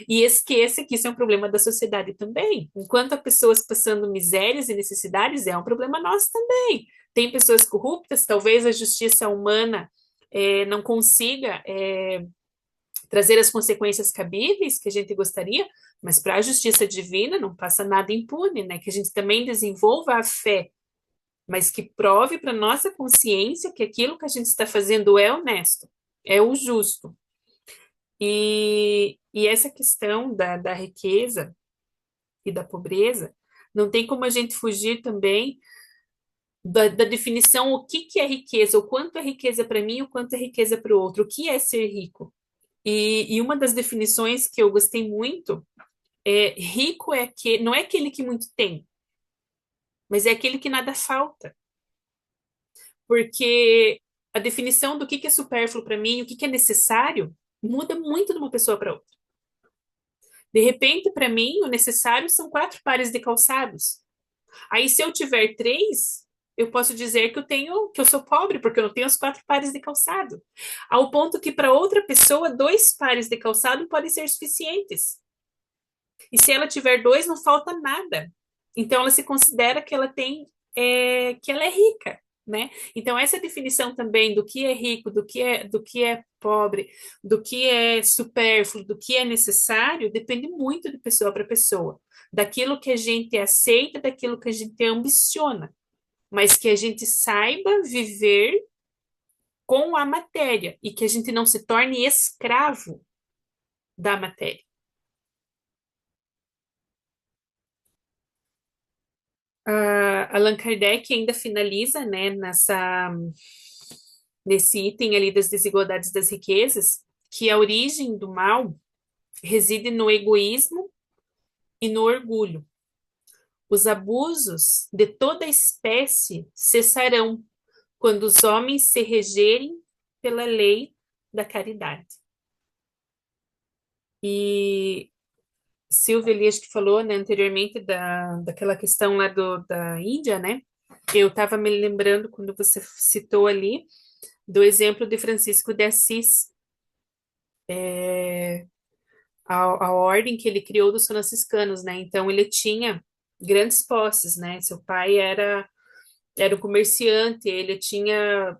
e esqueça que isso é um problema da sociedade também. Enquanto há pessoas passando misérias e necessidades, é um problema nosso também. Tem pessoas corruptas, talvez a justiça humana não consiga trazer as consequências cabíveis que a gente gostaria, mas para a justiça divina não passa nada impune, né? Que a gente também desenvolva a fé, mas que prove para nossa consciência que aquilo que a gente está fazendo é honesto, é o justo. E essa questão da riqueza e da pobreza, não tem como a gente fugir também da definição o que é riqueza, o quanto é riqueza para mim, o quanto é riqueza para o outro, o que é ser rico. E uma das definições que eu gostei muito rico não é aquele que muito tem, mas é aquele que nada falta. Porque a definição do que é supérfluo para mim, o que é necessário, muda muito de uma pessoa para outra. De repente, para mim, o necessário são 4 pares de calçados. Aí, se eu tiver 3, eu posso dizer que eu sou pobre, porque eu não tenho os 4 pares de calçado. Ao ponto que, para outra pessoa, 2 pares de calçado podem ser suficientes. E se ela tiver 2, não falta nada. Então, ela se considera que ela tem, que ela é rica, né? Então, essa definição também do que é rico, do que é pobre, do que é supérfluo, do que é necessário, depende muito de pessoa para pessoa. Daquilo que a gente aceita, daquilo que a gente ambiciona. Mas que a gente saiba viver com a matéria e que a gente não se torne escravo da matéria. Allan Kardec ainda finaliza, né, nesse item ali das desigualdades das riquezas, que a origem do mal reside no egoísmo e no orgulho. Os abusos de toda espécie cessarão quando os homens se regerem pela lei da caridade. E Silvia ali, acho que falou, né, anteriormente daquela questão lá da Índia, né? Eu estava me lembrando quando você citou ali do exemplo de Francisco de Assis, a ordem que ele criou dos franciscanos, né? Então ele tinha grandes posses, né? Seu pai era um comerciante, ele tinha,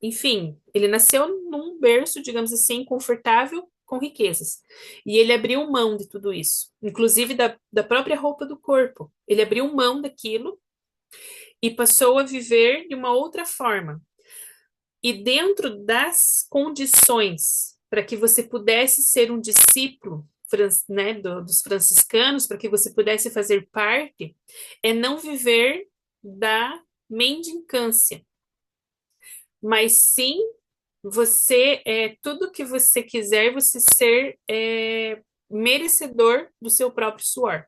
enfim, ele nasceu num berço, digamos assim, confortável, com riquezas. E ele abriu mão de tudo isso, inclusive da própria roupa do corpo. Ele abriu mão daquilo e passou a viver de uma outra forma. E dentro das condições para que você pudesse ser um discípulo, né, dos franciscanos, para que você pudesse fazer parte, é não viver da mendicância, mas sim você tudo que você quiser, você ser merecedor do seu próprio suor.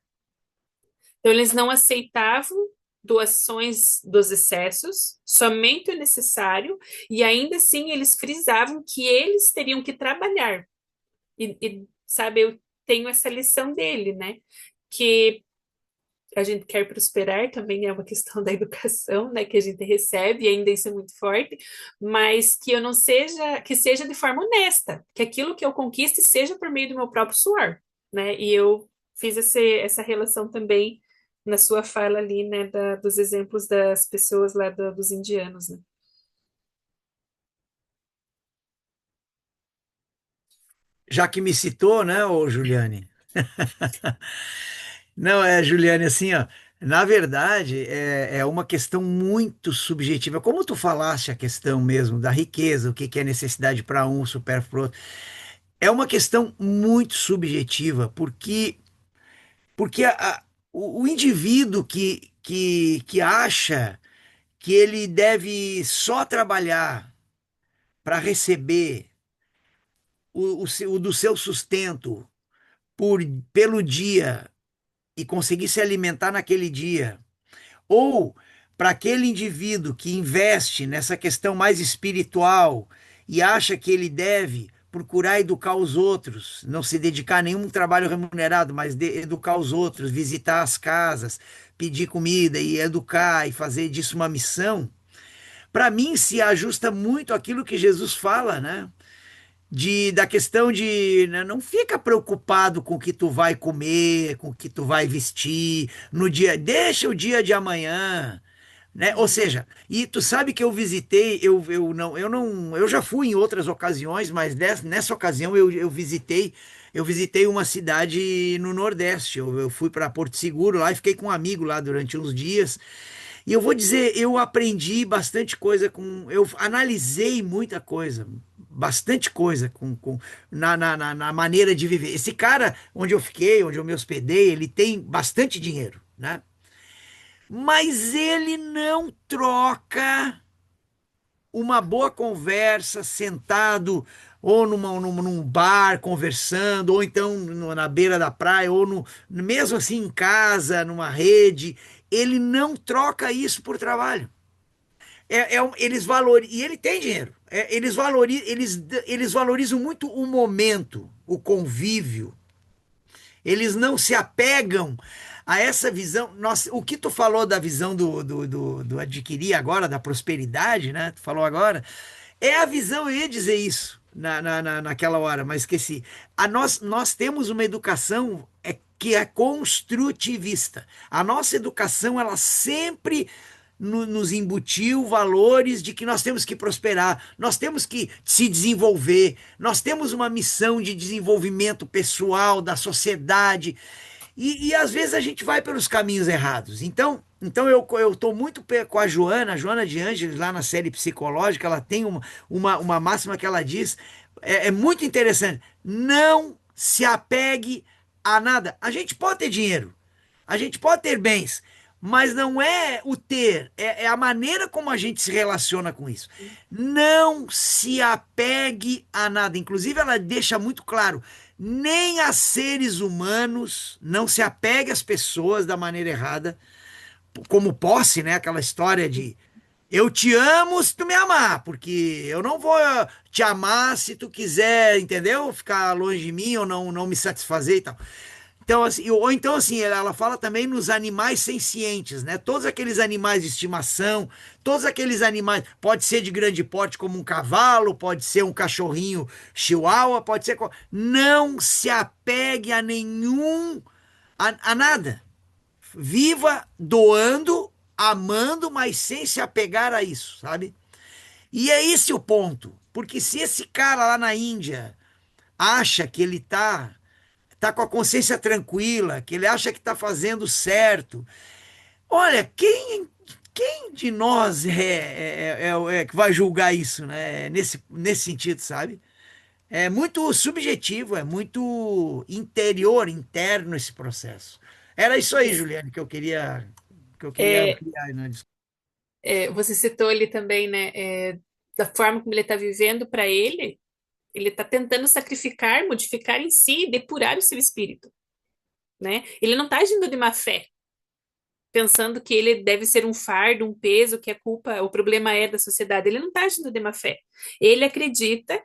Então, eles não aceitavam doações dos excessos, somente o necessário, e ainda assim eles frisavam que eles teriam que trabalhar. Sabe, eu tenho essa lição dele, né? Que a gente quer prosperar, também é uma questão da educação, né, que a gente recebe, e ainda isso é muito forte, mas que eu não seja, que seja de forma honesta, que aquilo que eu conquiste seja por meio do meu próprio suor, né, e eu fiz essa relação também na sua fala ali, né, dos exemplos das pessoas lá dos indianos, né. Já que me citou, né, ô Juliane? Não, Juliane, assim, ó, na verdade, é uma questão muito subjetiva. Como tu falaste a questão mesmo da riqueza, o que que é necessidade para um, supérfluo para outro, é uma questão muito subjetiva, porque o indivíduo que acha que ele deve só trabalhar para receber o do seu sustento por, pelo dia e conseguir se alimentar naquele dia, ou para aquele indivíduo que investe nessa questão mais espiritual e acha que ele deve procurar educar os outros, não se dedicar a nenhum trabalho remunerado, mas educar os outros, visitar as casas, pedir comida e educar e fazer disso uma missão, para mim se ajusta muito àquilo que Jesus fala, né? Da questão de, né, não fica preocupado com o que tu vai comer, com o que tu vai vestir no dia, deixa o dia de amanhã, né? Ou seja, e tu sabe que eu visitei, eu já fui em outras ocasiões, mas nessa ocasião eu visitei uma cidade no Nordeste. Eu fui para Porto Seguro lá e fiquei com um amigo lá durante uns dias. E eu vou dizer, eu aprendi bastante coisa eu analisei muita coisa, bastante coisa na maneira de viver. Esse cara onde eu fiquei, onde eu me hospedei, ele tem bastante dinheiro, né? Mas ele não troca uma boa conversa sentado ou num bar conversando, ou então na beira da praia, ou mesmo assim em casa, numa rede. Ele não troca isso por trabalho. Eles valorizam, e ele tem dinheiro. Eles valorizam muito o momento, o convívio. Eles não se apegam a essa visão. Nossa, o que tu falou da visão do adquirir agora, da prosperidade, né? Tu falou agora. É a visão, eu ia dizer isso naquela hora, mas esqueci. Nós temos uma educação que é construtivista. A nossa educação, ela sempre nos embutiu valores de que nós temos que prosperar, nós temos que se desenvolver, nós temos uma missão de desenvolvimento pessoal, da sociedade, e às vezes a gente vai pelos caminhos errados. Então eu estou muito com a Joana de Ângeles, lá na série psicológica, ela tem uma máxima que ela diz, é muito interessante, não se apegue a nada. A gente pode ter dinheiro, a gente pode ter bens, mas não é o ter, é a maneira como a gente se relaciona com isso. Não se apegue a nada. Inclusive, ela deixa muito claro, nem a seres humanos, não se apegue às pessoas da maneira errada, como posse, né? Aquela história de eu te amo se tu me amar, porque eu não vou te amar se tu quiser, entendeu? Ficar longe de mim ou não me satisfazer e tal. Então, assim, ou então, assim, ela fala também nos animais sencientes, né? Todos aqueles animais de estimação, todos aqueles animais, pode ser de grande porte como um cavalo, pode ser um cachorrinho chihuahua, pode ser. Não se apegue a a nada. Viva doando, amando, mas sem se apegar a isso, sabe? E é esse o ponto. Porque se esse cara lá na Índia acha que ele tá com a consciência tranquila, que ele acha que está fazendo certo. Olha, quem de nós é que vai julgar isso, né? Nesse sentido, sabe? É muito subjetivo, é muito interior, interno esse processo. Era isso aí, Juliane, que eu queria É, ampliar, né? você citou ali também, né, da forma como ele está vivendo para ele está tentando sacrificar, modificar em si, depurar o seu espírito, né? Ele não está agindo de má fé, pensando que ele deve ser um fardo, um peso, que a culpa, o problema é da sociedade. Ele não está agindo de má fé. Ele acredita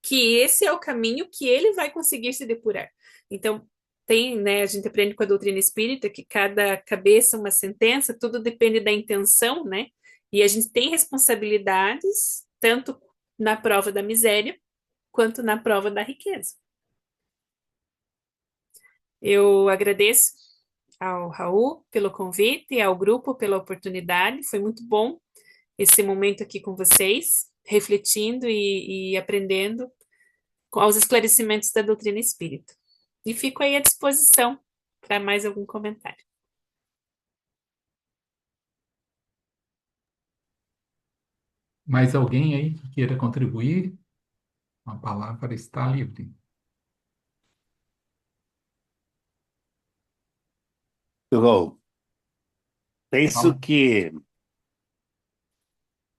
que esse é o caminho que ele vai conseguir se depurar. Então, tem, né, a gente aprende com a doutrina espírita que cada cabeça uma sentença, tudo depende da intenção, né? E a gente tem responsabilidades tanto na prova da miséria quanto na prova da riqueza. Eu agradeço ao Raul pelo convite e ao grupo pela oportunidade. Foi muito bom esse momento aqui com vocês, refletindo e aprendendo com os esclarecimentos da doutrina espírita. E fico aí à disposição para mais algum comentário. Mais alguém aí que queira contribuir? A palavra está livre. Bom, Fala.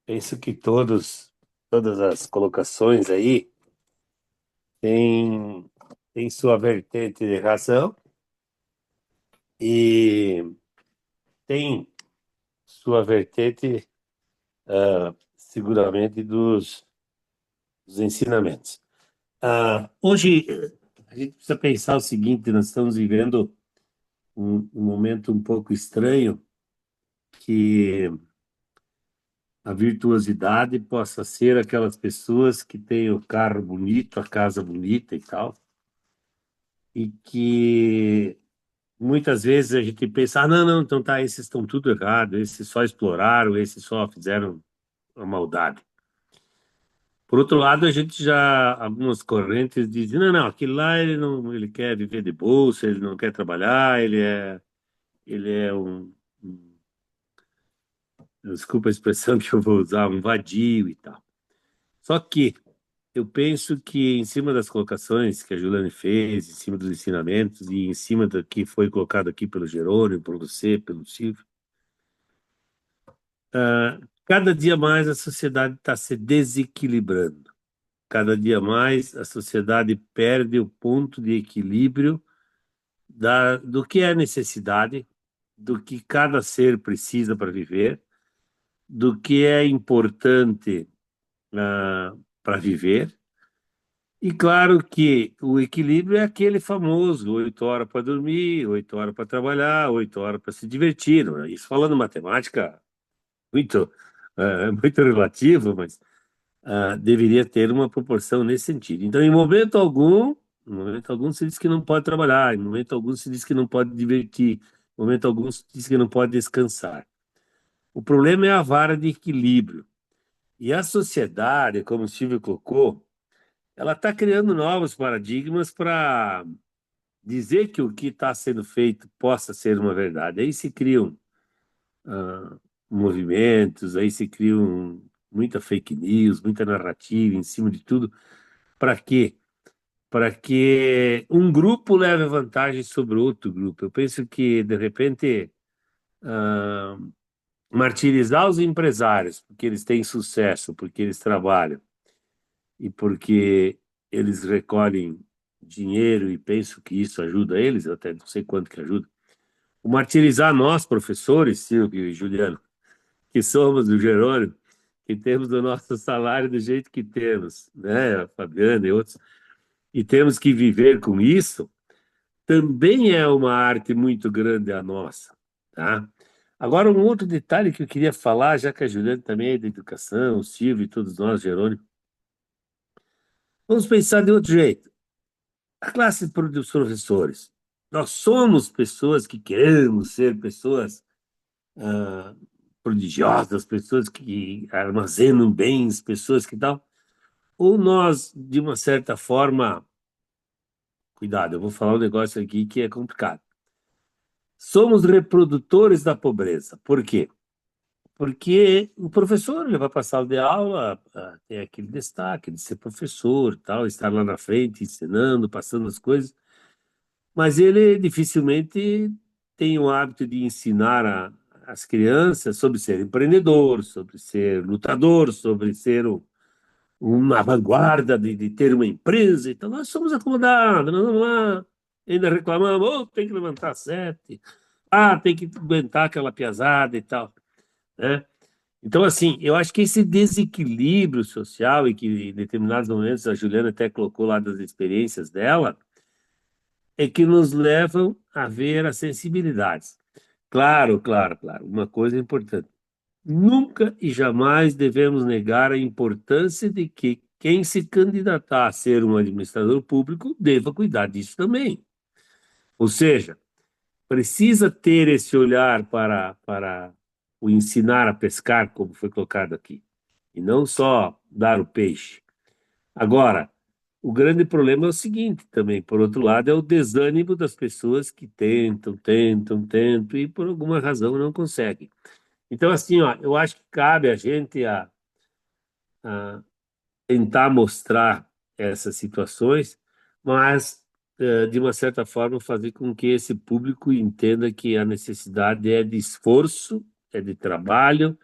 penso que todas as colocações aí têm sua vertente de razão e tem sua vertente, seguramente, dos ensinamentos. Hoje, a gente precisa pensar o seguinte: nós estamos vivendo um momento um pouco estranho, que a virtuosidade possa ser aquelas pessoas que têm o carro bonito, a casa bonita e tal, e que muitas vezes a gente pensa, não, não, então tá, esses estão tudo errado, esses só exploraram, esses só fizeram a maldade. Por outro lado, a gente já, algumas correntes dizem, não, não, aquele lá ele não, ele quer viver de bolsa, ele não quer trabalhar, ele é desculpa a expressão que eu vou usar, um vadio e tal. Só que eu penso que em cima das colocações que a Juliane fez, em cima dos ensinamentos e em cima do que foi colocado aqui pelo Jerônimo, por você, pelo Silvio, cada dia mais a sociedade está se desequilibrando. Cada dia mais a sociedade perde o ponto de equilíbrio do que é necessidade, do que cada ser precisa para viver, do que é importante para viver. E claro que o equilíbrio é aquele famoso: 8 horas para dormir, 8 horas para trabalhar, 8 horas para se divertir. Não é? Isso falando matemática, muito, muito relativo, mas deveria ter uma proporção nesse sentido. Então, em momento algum se diz que não pode trabalhar, em momento algum se diz que não pode divertir, em momento algum se diz que não pode descansar. O problema é a vara de equilíbrio. E a sociedade, como o Silvio colocou, ela está criando novos paradigmas para dizer que o que está sendo feito possa ser uma verdade. Aí se criam ah, movimentos, aí se criam muita fake news, muita narrativa em cima de tudo. Para quê? Para que um grupo leve vantagem sobre outro grupo. Eu penso que, de repente, ah, martirizar os empresários porque eles têm sucesso, porque eles trabalham e porque eles recolhem dinheiro e penso que isso ajuda eles, eu até não sei quanto que ajuda. O martirizar nós, professores, Silvio e Juliano, que somos do Jerônimo, que temos o nosso salário do jeito que temos, né, a Fabiana e outros, e temos que viver com isso, também é uma arte muito grande a nossa, tá? Agora, um outro detalhe que eu queria falar, já que a Juliana também é da educação, o Silvio e todos nós, Jerônimo, vamos pensar de outro jeito. A classe dos professores, nós somos pessoas que queremos ser pessoas ah, prodigiosas, pessoas que armazenam bens, pessoas que tal, ou nós, de uma certa forma, cuidado, eu vou falar um negócio aqui que é complicado. Somos reprodutores da pobreza. Por quê? Porque o professor ele vai para a sala de aula, tem aquele destaque de ser professor, tal, estar lá na frente ensinando, passando as coisas, mas ele dificilmente tem o hábito de ensinar as crianças sobre ser empreendedor, sobre ser lutador, sobre ser uma vanguarda de ter uma empresa. Então, nós somos acomodados, nós vamos lá, ainda reclamamos, tem que levantar 7, tem que aguentar aquela piazada e tal, né? Então, assim, eu acho que esse desequilíbrio social, e que em determinados momentos a Juliana até colocou lá das experiências dela, é que nos levam a ver as sensibilidades. Claro, claro, claro. Uma coisa importante. Nunca e jamais devemos negar a importância de que quem se candidatar a ser um administrador público deva cuidar disso também. Ou seja, precisa ter esse olhar para o ensinar a pescar, como foi colocado aqui, e não só dar o peixe. Agora, o grande problema é o seguinte também, por outro lado, é o desânimo das pessoas que tentam, tentam, tentam e por alguma razão não conseguem. Então, assim, ó, eu acho que cabe a gente a tentar mostrar essas situações, mas, de uma certa forma, fazer com que esse público entenda que a necessidade é de esforço, é de trabalho,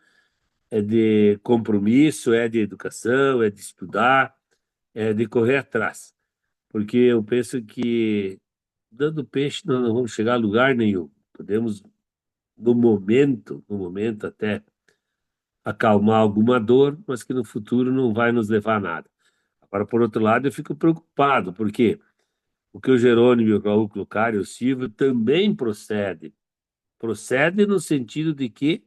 é de compromisso, é de educação, é de estudar, é de correr atrás. Porque eu penso que dando peixe nós não vamos chegar a lugar nenhum. Podemos, no momento até acalmar alguma dor, mas que no futuro não vai nos levar a nada. Agora, por outro lado, eu fico preocupado, porque o que o Jerônimo, o Raul Clucário e o Silvio também procede. Procede no sentido de que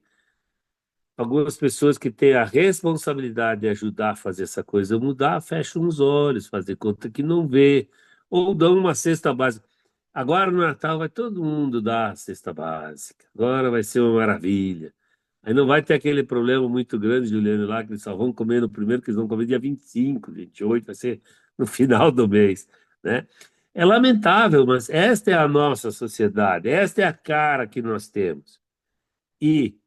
algumas pessoas que têm a responsabilidade de ajudar a fazer essa coisa mudar, fecham os olhos, fazer conta que não vê, ou dão uma cesta básica. Agora no Natal vai todo mundo dar a cesta básica. Agora vai ser uma maravilha. Aí não vai ter aquele problema muito grande, Juliano, lá, que eles só vão comer no primeiro, que eles vão comer dia 25, 28, vai ser no final do mês, né? É lamentável, mas esta é a nossa sociedade, esta é a cara que nós temos. E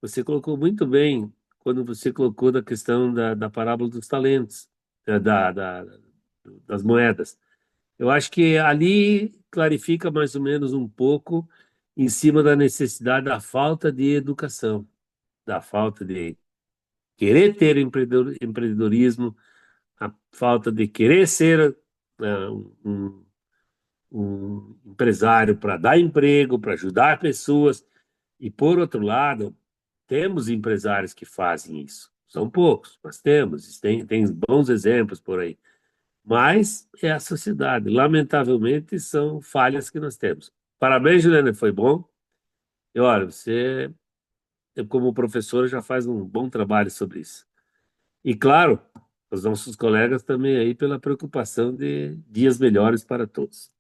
você colocou muito bem quando você colocou da questão da parábola dos talentos, das moedas. Eu acho que ali clarifica mais ou menos um pouco em cima da necessidade da falta de educação, da falta de querer ter empreendedorismo, a falta de querer ser um, um empresário para dar emprego, para ajudar pessoas. E, por outro lado, temos empresários que fazem isso. São poucos, mas temos. Tem bons exemplos por aí. Mas é a sociedade. Lamentavelmente, são falhas que nós temos. Parabéns, Juliana, foi bom. E olha, você, como professora, já faz um bom trabalho sobre isso. E, claro, os nossos colegas também aí pela preocupação de dias melhores para todos.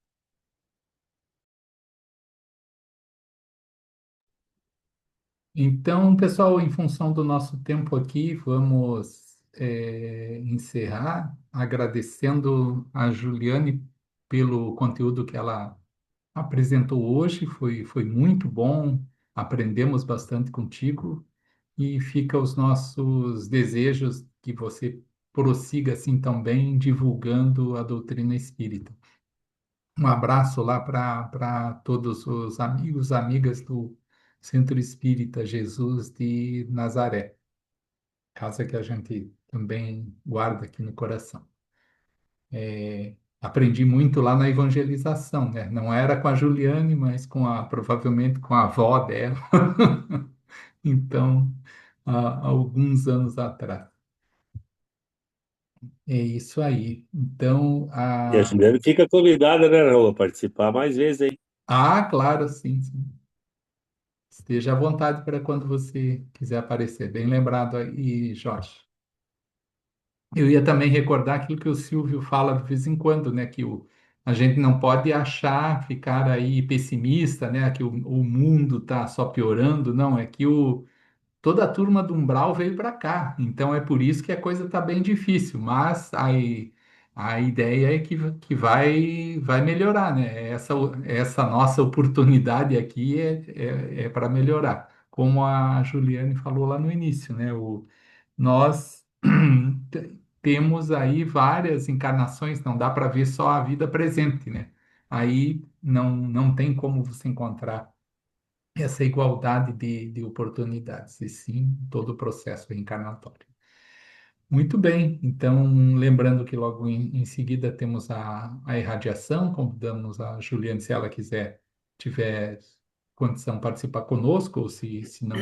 Então, pessoal, em função do nosso tempo aqui, vamos encerrar agradecendo a Juliane pelo conteúdo que ela apresentou hoje. Foi muito bom, aprendemos bastante contigo e fica os nossos desejos que você prossiga assim também divulgando a doutrina espírita. Um abraço lá para todos os amigos, amigas do Centro Espírita Jesus de Nazaré, casa que a gente também guarda aqui no coração. Aprendi muito lá na evangelização, né? Não era com a Juliane, mas provavelmente com a avó dela. Então, há alguns anos atrás. É isso aí. Então, E a Juliana fica convidada, né, Raul, a participar mais vezes aí. claro, sim, sim. Esteja à vontade para quando você quiser aparecer. Bem lembrado aí, Jorge. Eu ia também recordar aquilo que o Silvio fala de vez em quando, né? A gente não pode ficar aí pessimista, né? Que o mundo está só piorando. Não, é que toda a turma do Umbral veio para cá. Então é por isso que a coisa está bem difícil. Mas a ideia é que vai melhorar, né? Essa nossa oportunidade aqui é para melhorar. Como a Juliane falou lá no início, né? Nós temos aí várias encarnações, não dá para ver só a vida presente, né? Aí não tem como você encontrar essa igualdade de oportunidades, e sim todo o processo reencarnatório. Muito bem, então lembrando que logo em seguida temos a irradiação, convidamos a Juliane, se ela tiver condição de participar conosco, ou se não,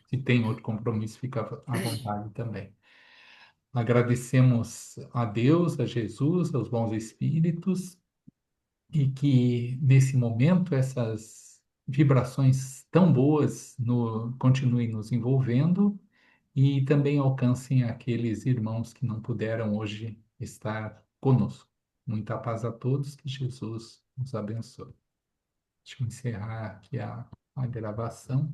se tem outro compromisso, fica à vontade também. Agradecemos a Deus, a Jesus, aos bons espíritos, e que nesse momento essas vibrações tão boas continuem nos envolvendo e também alcancem aqueles irmãos que não puderam hoje estar conosco. Muita paz a todos, que Jesus nos abençoe. Deixa eu encerrar aqui a gravação.